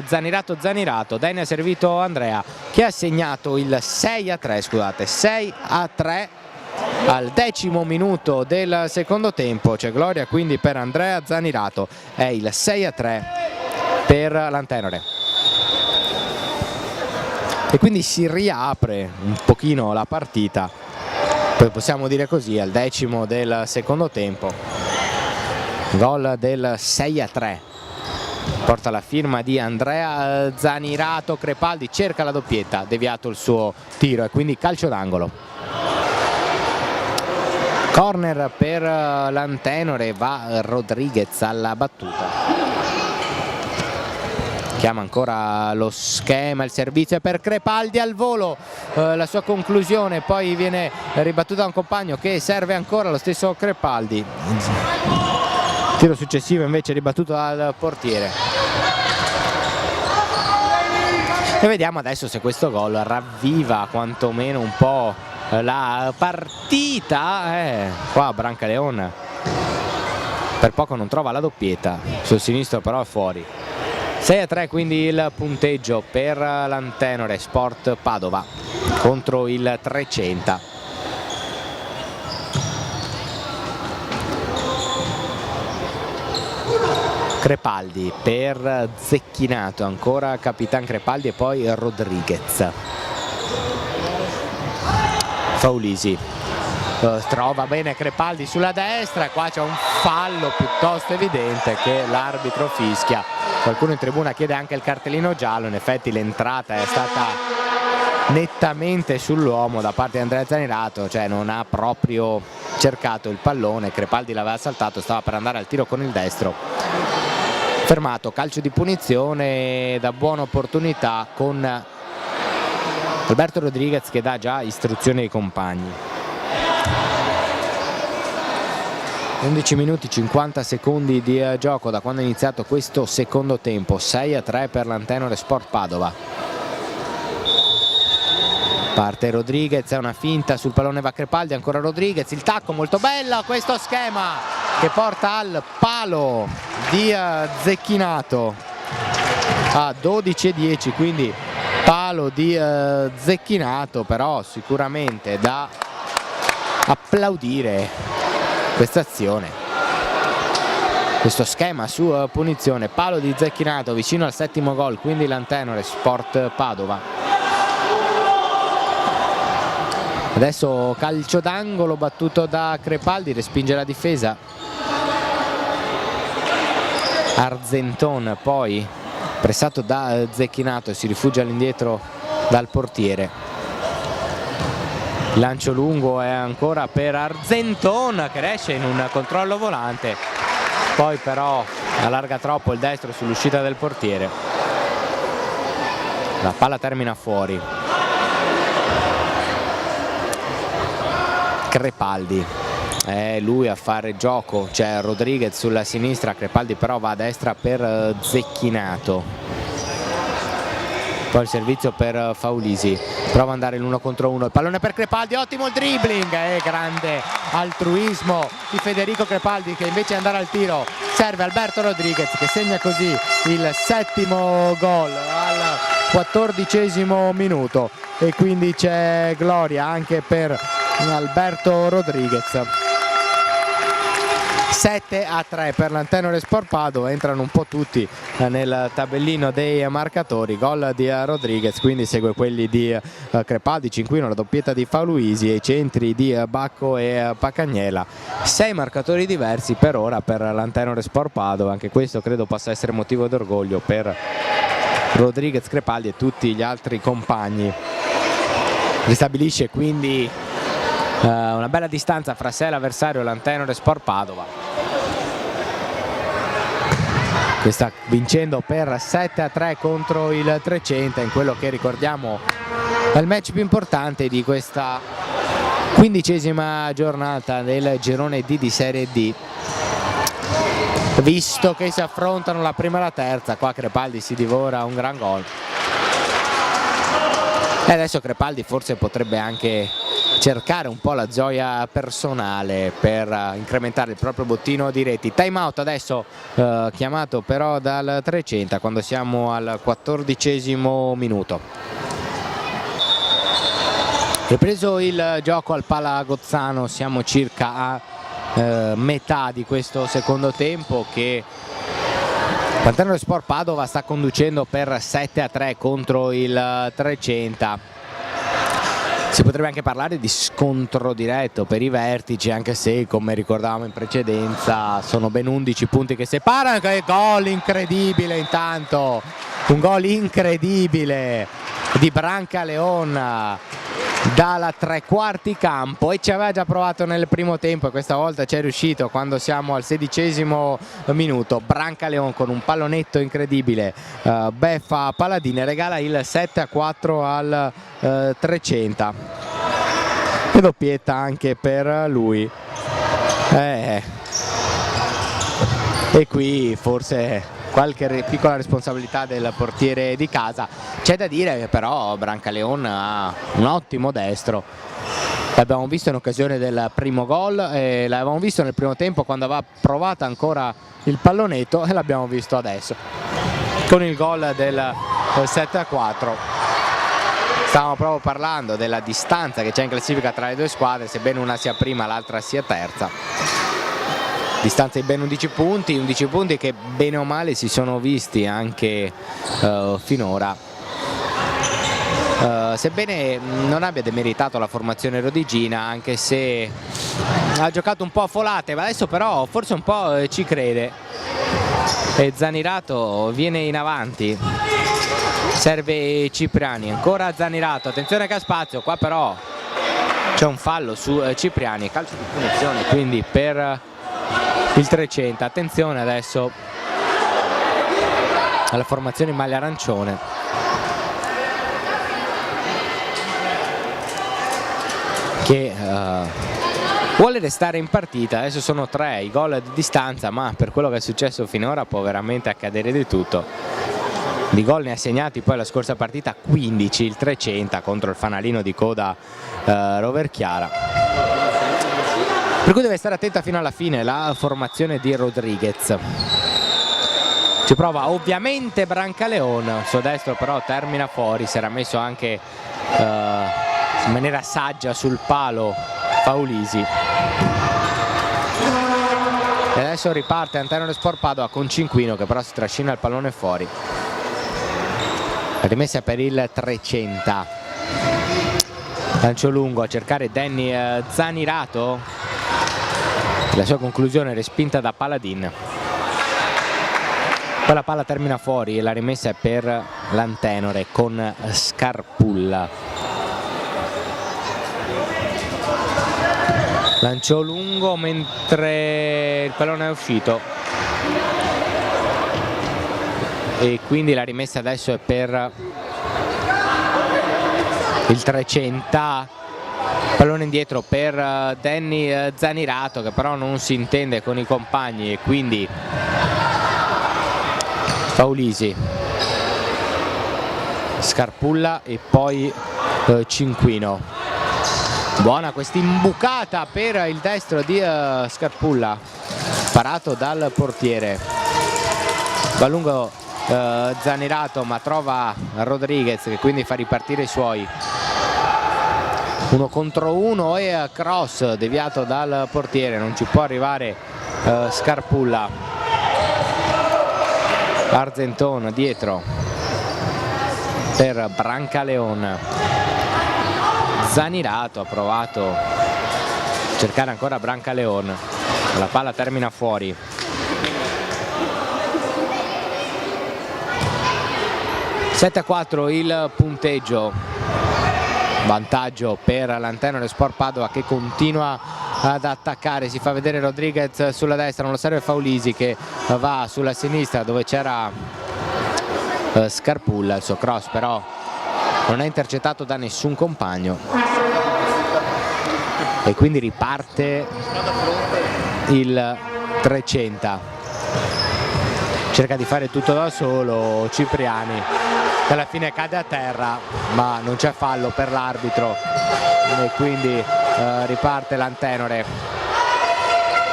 Zanirato. Dani ha servito Andrea, che ha segnato il 6-3, scusate, 6-3 al 10° minuto del secondo tempo. C'è gloria quindi per Andrea Zanirato, è il 6-3 per l'Antenore. E quindi si riapre un pochino la partita, poi possiamo dire così, al 10° del secondo tempo. Gol del 6-3 porta la firma di Andrea Zanirato. Crepaldi cerca la doppietta, deviato il suo tiro e quindi calcio d'angolo. Corner per l'Antenore, va Rodriguez alla battuta. Chiama ancora lo schema, il servizio è per Crepaldi al volo, la sua conclusione poi viene ribattuta da un compagno che serve ancora lo stesso Crepaldi. Tiro successivo invece ribattuto dal portiere. E vediamo adesso se questo gol ravviva quantomeno un po' la partita. Qua Brancaleone per poco non trova la doppietta, sul sinistro però è fuori. 6-3 quindi il punteggio per l'Antenore Sport Padova contro il Trecenta. Crepaldi per Zecchinato, ancora Capitan Crepaldi e poi Rodriguez. Faulisi trova bene Crepaldi sulla destra, qua c'è un fallo piuttosto evidente che l'arbitro fischia. Qualcuno in tribuna chiede anche il cartellino giallo, in effetti l'entrata è stata nettamente sull'uomo da parte di Andrea Zanirato, cioè non ha proprio cercato il pallone, Crepaldi l'aveva saltato, stava per andare al tiro con il destro. Fermato, calcio di punizione da buona opportunità con Alberto Rodriguez che dà già istruzioni ai compagni. 11 minuti 50 secondi di gioco da quando è iniziato questo secondo tempo, 6-3 per l'Antenore Sport Padova. Parte Rodriguez, è una finta sul pallone, va Crepaldi, ancora Rodriguez, il tacco molto bello, questo schema che porta al palo di Zecchinato a 12-10, quindi palo di Zecchinato, però sicuramente da applaudire questa azione, questo schema su punizione, palo di Zecchinato vicino al settimo gol, quindi Lantenore Sport Padova. Adesso calcio d'angolo battuto da Crepaldi, respinge la difesa. Argenton poi pressato da Zecchinato, si rifugia all'indietro dal portiere. Lancio lungo è ancora per Argenton che riesce in un controllo volante, poi però allarga troppo il destro sull'uscita del portiere. La palla termina fuori. Crepaldi è lui a fare gioco, c'è Rodriguez sulla sinistra, Crepaldi però va a destra per Zecchinato, poi il servizio per Faulisi, prova ad andare l'uno contro uno, il pallone per Crepaldi, ottimo il dribbling e grande altruismo di Federico Crepaldi che invece di andare al tiro serve Alberto Rodriguez che segna così il settimo gol al 14° minuto e quindi c'è gloria anche per Alberto Rodriguez. 7-3 per Lantenore Sport Padova, entrano un po' tutti nel tabellino dei marcatori, gol di Rodriguez, quindi segue quelli di Crepaldi, Cinquino, la doppietta di Fauluisi e i centri di Bacco e Pacagnela. 6 marcatori diversi per ora per Lantenore Sport Padova, anche questo credo possa essere motivo d'orgoglio per Rodriguez, Crepaldi e tutti gli altri compagni. Ristabilisce quindi una bella distanza fra sé e l'avversario Lantenore Sport Padova, questa vincendo per 7-3 contro il Trecenta in quello che ricordiamo è il match più importante di questa 15ª giornata del girone D di Serie D, visto che si affrontano la prima e la terza. Qua Crepaldi si divora un gran gol e adesso Crepaldi forse potrebbe anche cercare un po' la gioia personale per incrementare il proprio bottino di reti. Time out adesso chiamato però dal Trecenta quando siamo al 14° minuto. Ripreso il gioco al Pala Gozzano, siamo circa a metà di questo secondo tempo che Lantenore Sport Padova sta conducendo per 7-3 contro il Trecenta. Si potrebbe anche parlare di scontro diretto per i vertici, anche se come ricordavamo in precedenza sono ben 11 punti che separano. Che gol incredibile intanto, un gol incredibile di Brancaleon dalla tre quarti campo, e ci aveva già provato nel primo tempo e questa volta ci è riuscito quando siamo al 16° minuto. Brancaleon con un pallonetto incredibile beffa Paladini e regala il 7-4 al Trecenta, e doppietta anche per lui e qui forse qualche piccola responsabilità del portiere di casa. C'è da dire che però Brancaleon ha un ottimo destro, l'abbiamo visto in occasione del primo gol e l'avevamo visto nel primo tempo quando aveva provato ancora il pallonetto, e l'abbiamo visto adesso con il gol del 7-4. Stavamo proprio parlando della distanza che c'è in classifica tra le due squadre, sebbene una sia prima l'altra sia terza. Distanza di ben 11 punti che bene o male si sono visti anche finora, sebbene non abbia demeritato la formazione rodigina, anche se ha giocato un po' a folate, ma adesso però forse un po' ci crede e Zanirato viene in avanti, serve Cipriani, ancora Zanirato, attenzione che ha spazio, qua però c'è un fallo su Cipriani, calcio di punizione quindi per il Trecenta. Attenzione adesso alla formazione in maglia arancione, che vuole restare in partita. Adesso sono 3 i gol di distanza, ma per quello che è successo finora può veramente accadere di tutto. Di gol ne ha segnati poi la scorsa partita 15, il Trecenta contro il fanalino di coda Roverchiara. Per cui deve stare attenta fino alla fine la formazione di Rodriguez. Ci prova ovviamente Brancaleon, suo destro però termina fuori, si era messo anche in maniera saggia sul palo Faulisi. E adesso riparte Antenore Sport Padova con Cinquino che però si trascina il pallone fuori. Rimessa per il Trecenta. Lancio lungo a cercare Danny Zanirato. La sua conclusione è respinta da Paladin. Poi la palla termina fuori e la rimessa è per l'Antenore con Scarpulla. Lancio lungo mentre il pallone è uscito e quindi la rimessa adesso è per il Trecenta. Pallone indietro per Danny Zanirato che però non si intende con i compagni e quindi Faulisi, Scarpulla e poi Cinquino. Buona questa imbucata per il destro di Scarpulla, parato dal portiere. Va lungo Zanirato ma trova Rodriguez che quindi fa ripartire i suoi. 1 contro 1 e cross deviato dal portiere, non ci può arrivare Scarpulla. Argenton dietro per Brancaleon. Zanirato ha provato a cercare ancora Brancaleon, la palla termina fuori. (7-4) il punteggio, vantaggio per l'Antenore Sport Padova che continua ad attaccare. Si fa vedere Rodriguez sulla destra, non lo serve Faulisi che va sulla sinistra dove c'era Scarpulla. Il suo cross però non è intercettato da nessun compagno e quindi riparte il Trecenta. Cerca di fare tutto da solo Cipriani che alla fine cade a terra ma non c'è fallo per l'arbitro e quindi riparte l'Antenore.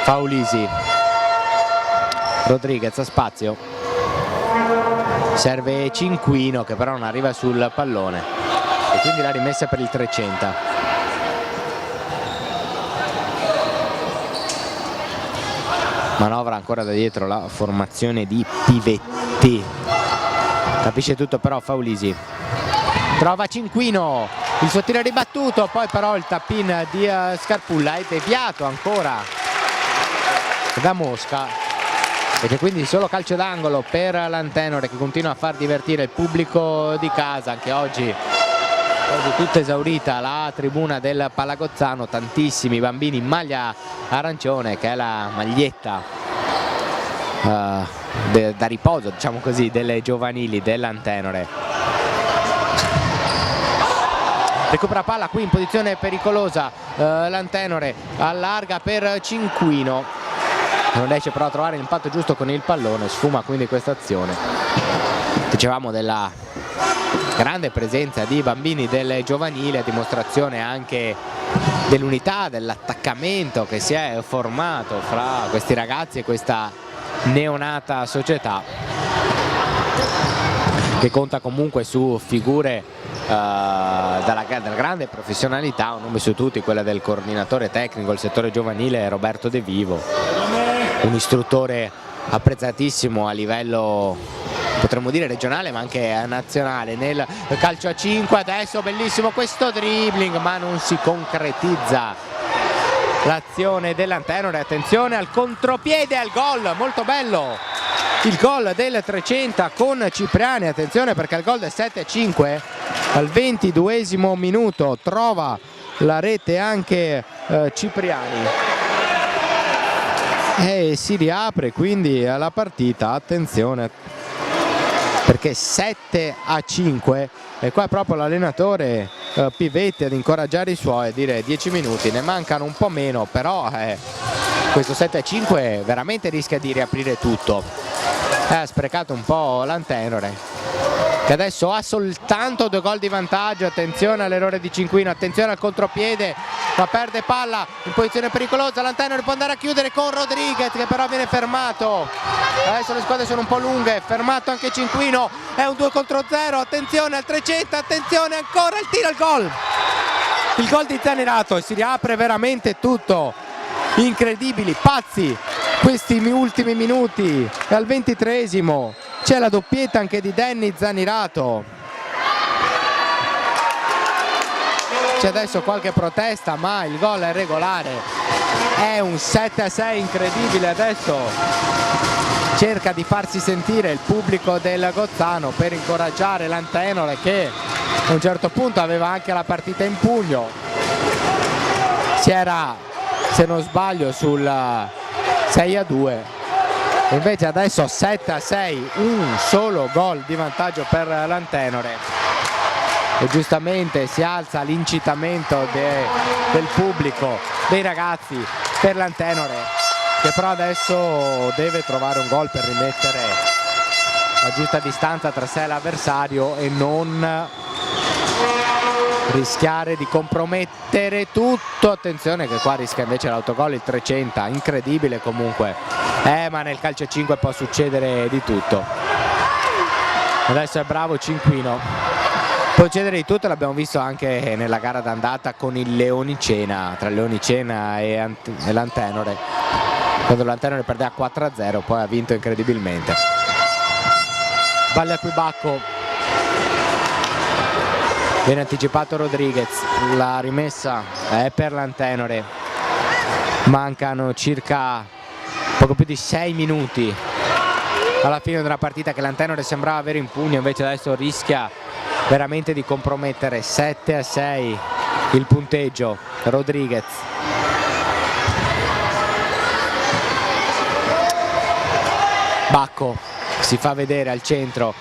Faulisi, Rodriguez a spazio, serve Cinquino che però non arriva sul pallone e quindi la rimessa per il Trecenta. Manovra ancora da dietro la formazione di Pivetti, capisce tutto però Faulisi, trova Cinquino, il suo tiro è ribattuto, poi però il tap-in di Scarpulla è deviato ancora da Mosca e che quindi solo calcio d'angolo per l'Antenore che continua a far divertire il pubblico di casa. Anche oggi tutta esaurita la tribuna del Palagozzano, tantissimi bambini in maglia arancione che è la maglietta da riposo, diciamo così, delle giovanili dell'Antenore. Recupera palla qui in posizione pericolosa l'Antenore, allarga per Cinquino, non riesce però a trovare l'impatto giusto con il pallone, sfuma quindi questa azione. Dicevamo della grande presenza di bambini del giovanile, a dimostrazione anche dell'unità, dell'attaccamento che si è formato fra questi ragazzi e questa neonata società che conta comunque su figure della grande professionalità, un nome su tutti, quella del coordinatore tecnico del settore giovanile Roberto De Vivo, un istruttore apprezzatissimo a livello, potremmo dire, regionale ma anche nazionale nel calcio a 5. Adesso bellissimo questo dribbling ma non si concretizza l'azione dell'Antenore. Attenzione al contropiede, al gol, molto bello il gol del Trecenta con Cipriani. Attenzione perché il gol del 7-5 al 22esimo minuto trova la rete anche Cipriani e si riapre quindi la partita. Attenzione perché 7-5 e qua è proprio l'allenatore Pivetti ad incoraggiare i suoi, a dire 10 minuti, ne mancano un po' meno, però questo 7-5 veramente rischia di riaprire tutto. Ha sprecato un po' l'Antenore che adesso ha soltanto 2 gol di vantaggio. Attenzione all'errore di Cinquino, attenzione al contropiede, ma perde palla in posizione pericolosa. L'Antenore può andare a chiudere con Rodriguez, che però viene fermato. Adesso le squadre sono un po' lunghe, fermato anche Cinquino, è un 2 contro 0. Attenzione al 300, attenzione ancora il tiro al gol, il gol di Zanerato, e si riapre veramente tutto. Incredibili, pazzi questi ultimi minuti. E al 23esimo c'è la doppietta anche di Danny Zanerato. C'è adesso qualche protesta, ma il gol è regolare. È un 7-6 incredibile. Adesso cerca di farsi sentire il pubblico del Gozzano per incoraggiare l'Antenore, che a un certo punto aveva anche la partita in pugno. Si era, se non sbaglio, sul 6-2, invece adesso 7-6, un solo gol di vantaggio per l'Antenore. E giustamente si alza l'incitamento del pubblico, dei ragazzi, per l'Antenore, che però adesso deve trovare un gol per rimettere la giusta distanza tra sé e l'avversario e non rischiare di compromettere tutto. Attenzione che qua rischia invece l'autogol il 300, incredibile comunque, ma nel calcio 5 può succedere di tutto. Adesso è bravo Cinquino, può succedere di tutto, l'abbiamo visto anche nella gara d'andata con il Leonicena, tra Leonicena e l'Antenore, quando l'Antenore perdeva 4-0, poi ha vinto incredibilmente. Sbaglia qui Bacco, viene anticipato Rodriguez, la rimessa è per l'Antenore. Mancano circa poco più di 6 minuti alla fine della partita, che l'Antenore sembrava avere in pugno, invece adesso rischia veramente di compromettere. 7-6 il punteggio. Rodriguez, Bacco si fa vedere al centro,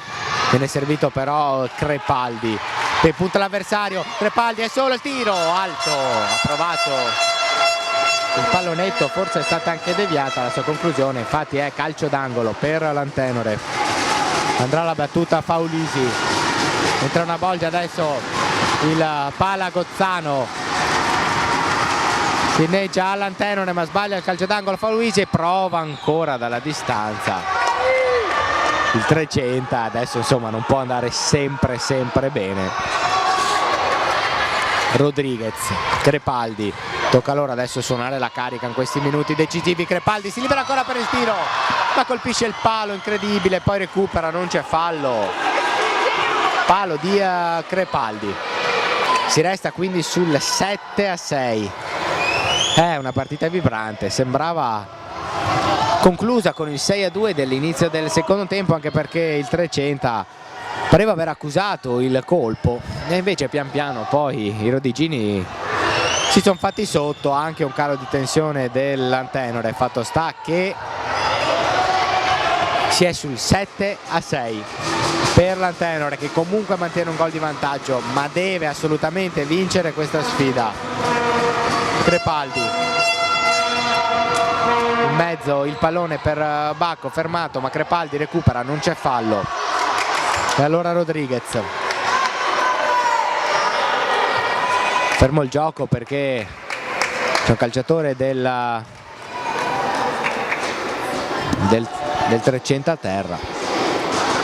viene servito però Crepaldi, che punta l'avversario. Crepaldi è solo, il tiro alto, ha provato il pallonetto, forse è stata anche deviata la sua conclusione, infatti è calcio d'angolo per l'Antenore. Andrà la battuta Faulisi, entra una bolgia adesso il pala Gozzano, si inneggia all'Antenore ma sbaglia il calcio d'angolo Faulisi e prova ancora dalla distanza il 300. Adesso insomma non può andare sempre bene. Rodriguez, Crepaldi, tocca allora adesso suonare la carica in questi minuti decisivi. Crepaldi si libera ancora per il tiro, ma colpisce il palo, incredibile, poi recupera, non c'è fallo, palo di Crepaldi. Si resta quindi sul 7-6. È una partita vibrante, sembrava conclusa con il 6-2 dell'inizio del secondo tempo, anche perché il 300 pareva aver accusato il colpo e invece pian piano poi i rodigini si sono fatti sotto. Anche un calo di tensione dell'Antenore, fatto sta che si è sul 7-6 per l'Antenore, che comunque mantiene un gol di vantaggio ma deve assolutamente vincere questa sfida. Crepaldi in mezzo, il pallone per Bacco, fermato, ma Crepaldi recupera, non c'è fallo. E allora Rodriguez, fermo il gioco perché c'è un calciatore del 300 a terra.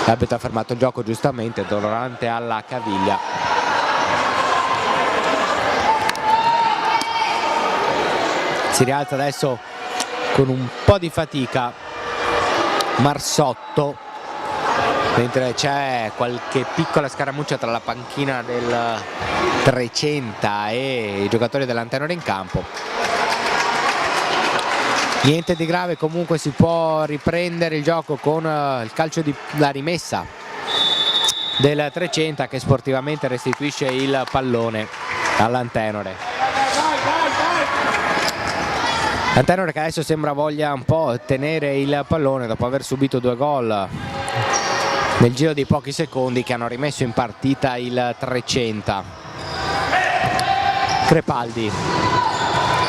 L'arbitro ha fermato il gioco giustamente, dolorante alla caviglia. Si rialza adesso con un po' di fatica Marsotto, mentre c'è qualche piccola scaramuccia tra la panchina del 300 e i giocatori dell'Antenore in campo. Niente di grave, comunque si può riprendere il gioco con il calcio di la rimessa del 300, che sportivamente restituisce il pallone all'Antenore. L'Antenore che adesso sembra voglia un po' tenere il pallone dopo aver subito 2 gol nel giro di pochi secondi che hanno rimesso in partita il 300. Crepaldi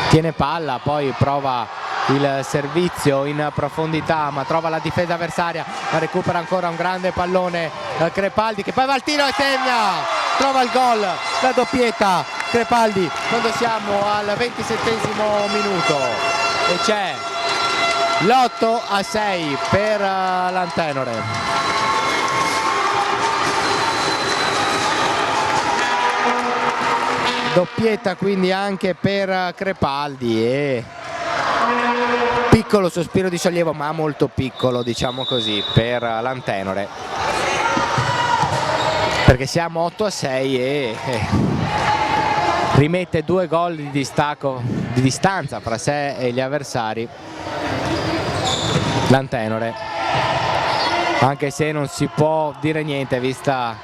tiene palla, poi prova il servizio in profondità, ma trova la difesa avversaria, ma recupera ancora un grande pallone Crepaldi, che poi va al tiro e segna, trova il gol, la doppietta Crepaldi quando siamo al 27esimo minuto e c'è l'8-6 per l'Antenore. Doppietta quindi anche per Crepaldi e piccolo sospiro di sollievo, ma molto piccolo, diciamo così, per l'Antenore, perché siamo 8-6 e rimette 2 gol di distacco, di distanza fra sé e gli avversari l'Antenore, anche se non si può dire niente vista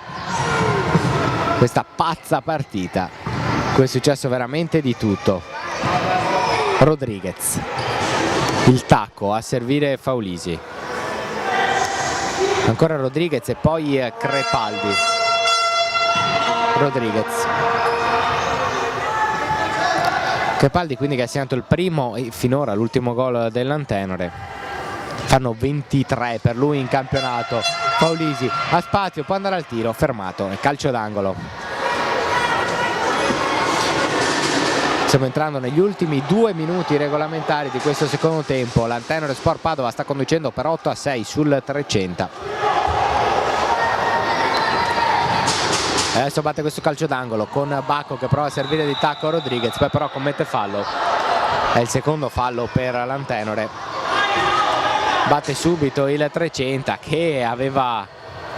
questa pazza partita. Qui è successo veramente di tutto. Rodriguez, il tacco a servire Faulisi, ancora Rodriguez e poi Crepaldi. Rodriguez, Crepaldi quindi che ha segnato il primo e finora l'ultimo gol dell'Antenore. Fanno 23 per lui in campionato. Faulisi ha spazio, può andare al tiro, fermato, è calcio d'angolo. Stiamo entrando negli ultimi 2 minuti regolamentari di questo secondo tempo. L'Antenore Sport Padova sta conducendo per 8-6 sul Trecenta. Adesso batte questo calcio d'angolo con Bacco che prova a servire di tacco a Rodriguez, poi però commette fallo. È il secondo fallo per l'Antenore. Batte subito il Trecenta che aveva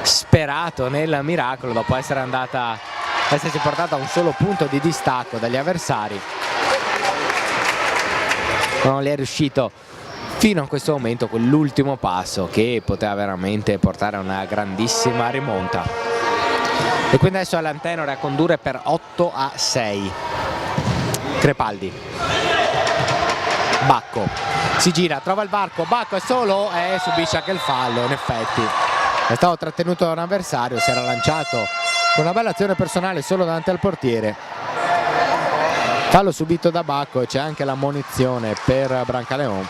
sperato nel miracolo dopo essersi portata a un solo punto di distacco dagli avversari. Non le è riuscito fino a questo momento quell'ultimo passo che poteva veramente portare a una grandissima rimonta. E quindi adesso è l'Antenore a condurre per 8-6. Crepaldi, Bacco si gira, trova il varco, Bacco è solo e subisce anche il fallo. In effetti è stato trattenuto da un avversario, si era lanciato con una bella azione personale solo davanti al portiere. Fallo subito da Bacco e c'è anche l'ammonizione per Brancaleon.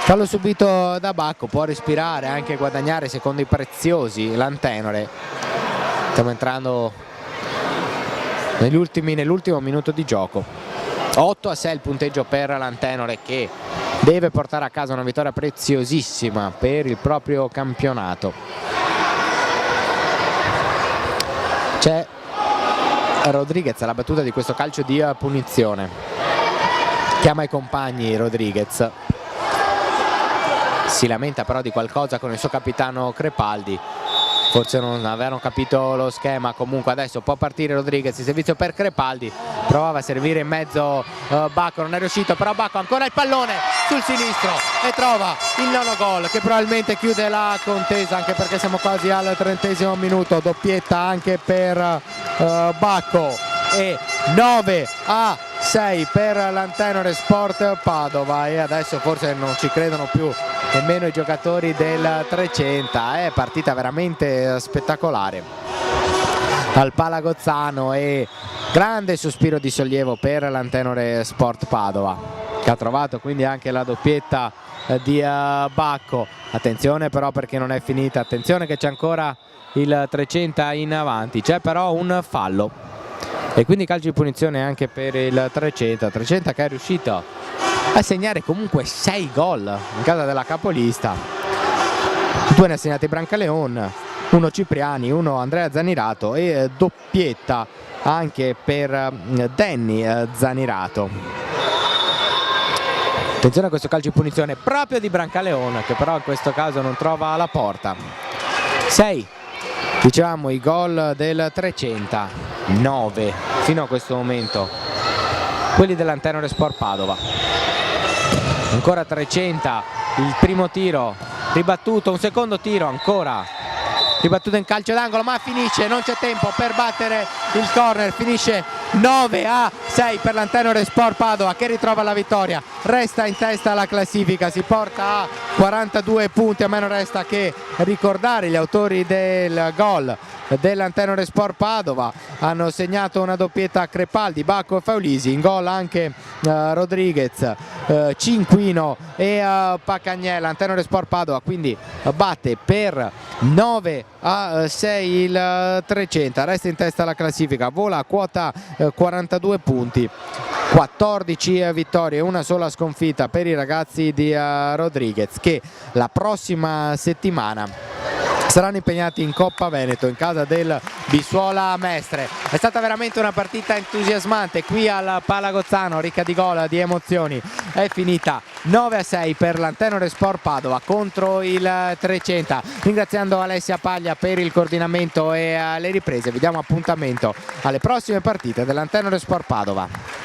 Fallo subito da Bacco, può respirare, anche guadagnare secondi preziosi l'Antenore. Stiamo entrando nell'ultimo minuto di gioco. 8-6 il punteggio per l'Antenore che deve portare a casa una vittoria preziosissima per il proprio campionato. C'è Rodriguez alla battuta di questo calcio di punizione, chiama i compagni Rodriguez, si lamenta però di qualcosa con il suo capitano Crepaldi, forse non avevano capito lo schema. Comunque adesso può partire Rodriguez, il servizio per Crepaldi, provava a servire in mezzo Bacco, non è riuscito, però Bacco ancora il pallone sul sinistro e trova il nono gol che probabilmente chiude la contesa, anche perché siamo quasi al 30esimo minuto. Doppietta anche per Bacco e 9-6 per l'Antenore Sport Padova. E adesso forse non ci credono più nemmeno i giocatori del Trecenta. È partita veramente spettacolare al Palagozzano e grande sospiro di sollievo per l'Antenore Sport Padova, che ha trovato quindi anche la doppietta di Bacco. Attenzione però perché non è finita, attenzione che c'è ancora il Trecenta in avanti, c'è però un fallo e quindi calcio di punizione anche per il Trecenta che è riuscito a segnare comunque 6 gol in casa della capolista. 2 ne ha segnati Brancaleon, 1 Cipriani, 1 Andrea Zanirato e doppietta anche per Danny Zanirato. Attenzione a questo calcio di punizione proprio di Brancaleon, che però in questo caso non trova la porta. 6 dicevamo i gol del Trecenta, 9 fino a questo momento quelli dell'Antenore Sport Padova. Ancora Trecenta, il primo tiro ribattuto, un secondo tiro ancora ribattuto in calcio d'angolo, ma finisce, non c'è tempo per battere il corner, finisce 9-6 per l'Antenore Sport Padova, che ritrova la vittoria, resta in testa alla classifica, si porta a 42 punti. A me non resta che ricordare gli autori del gol dell'Antenore Sport Padova. Hanno segnato una doppietta Crepaldi, Bacco e Faulisi, in gol anche Rodriguez, Cinquino e Pacagnella. Antenore Sport Padova quindi batte per 9-6 il Trecenta, resta in testa alla classifica, vola a quota 42 punti. 14 vittorie, una sola sconfitta per i ragazzi di Rodriguez, che la prossima settimana saranno impegnati in Coppa Veneto in casa del Bissuola Mestre. È stata veramente una partita entusiasmante qui al Palagozzano, ricca di gol, di emozioni. È finita 9-6 per l'Antenore Sport Padova contro il Trecenta. Ringraziando Alessia Paglia per il coordinamento e le riprese, vi diamo appuntamento alle prossime partite dell'Antenore Sport Padova.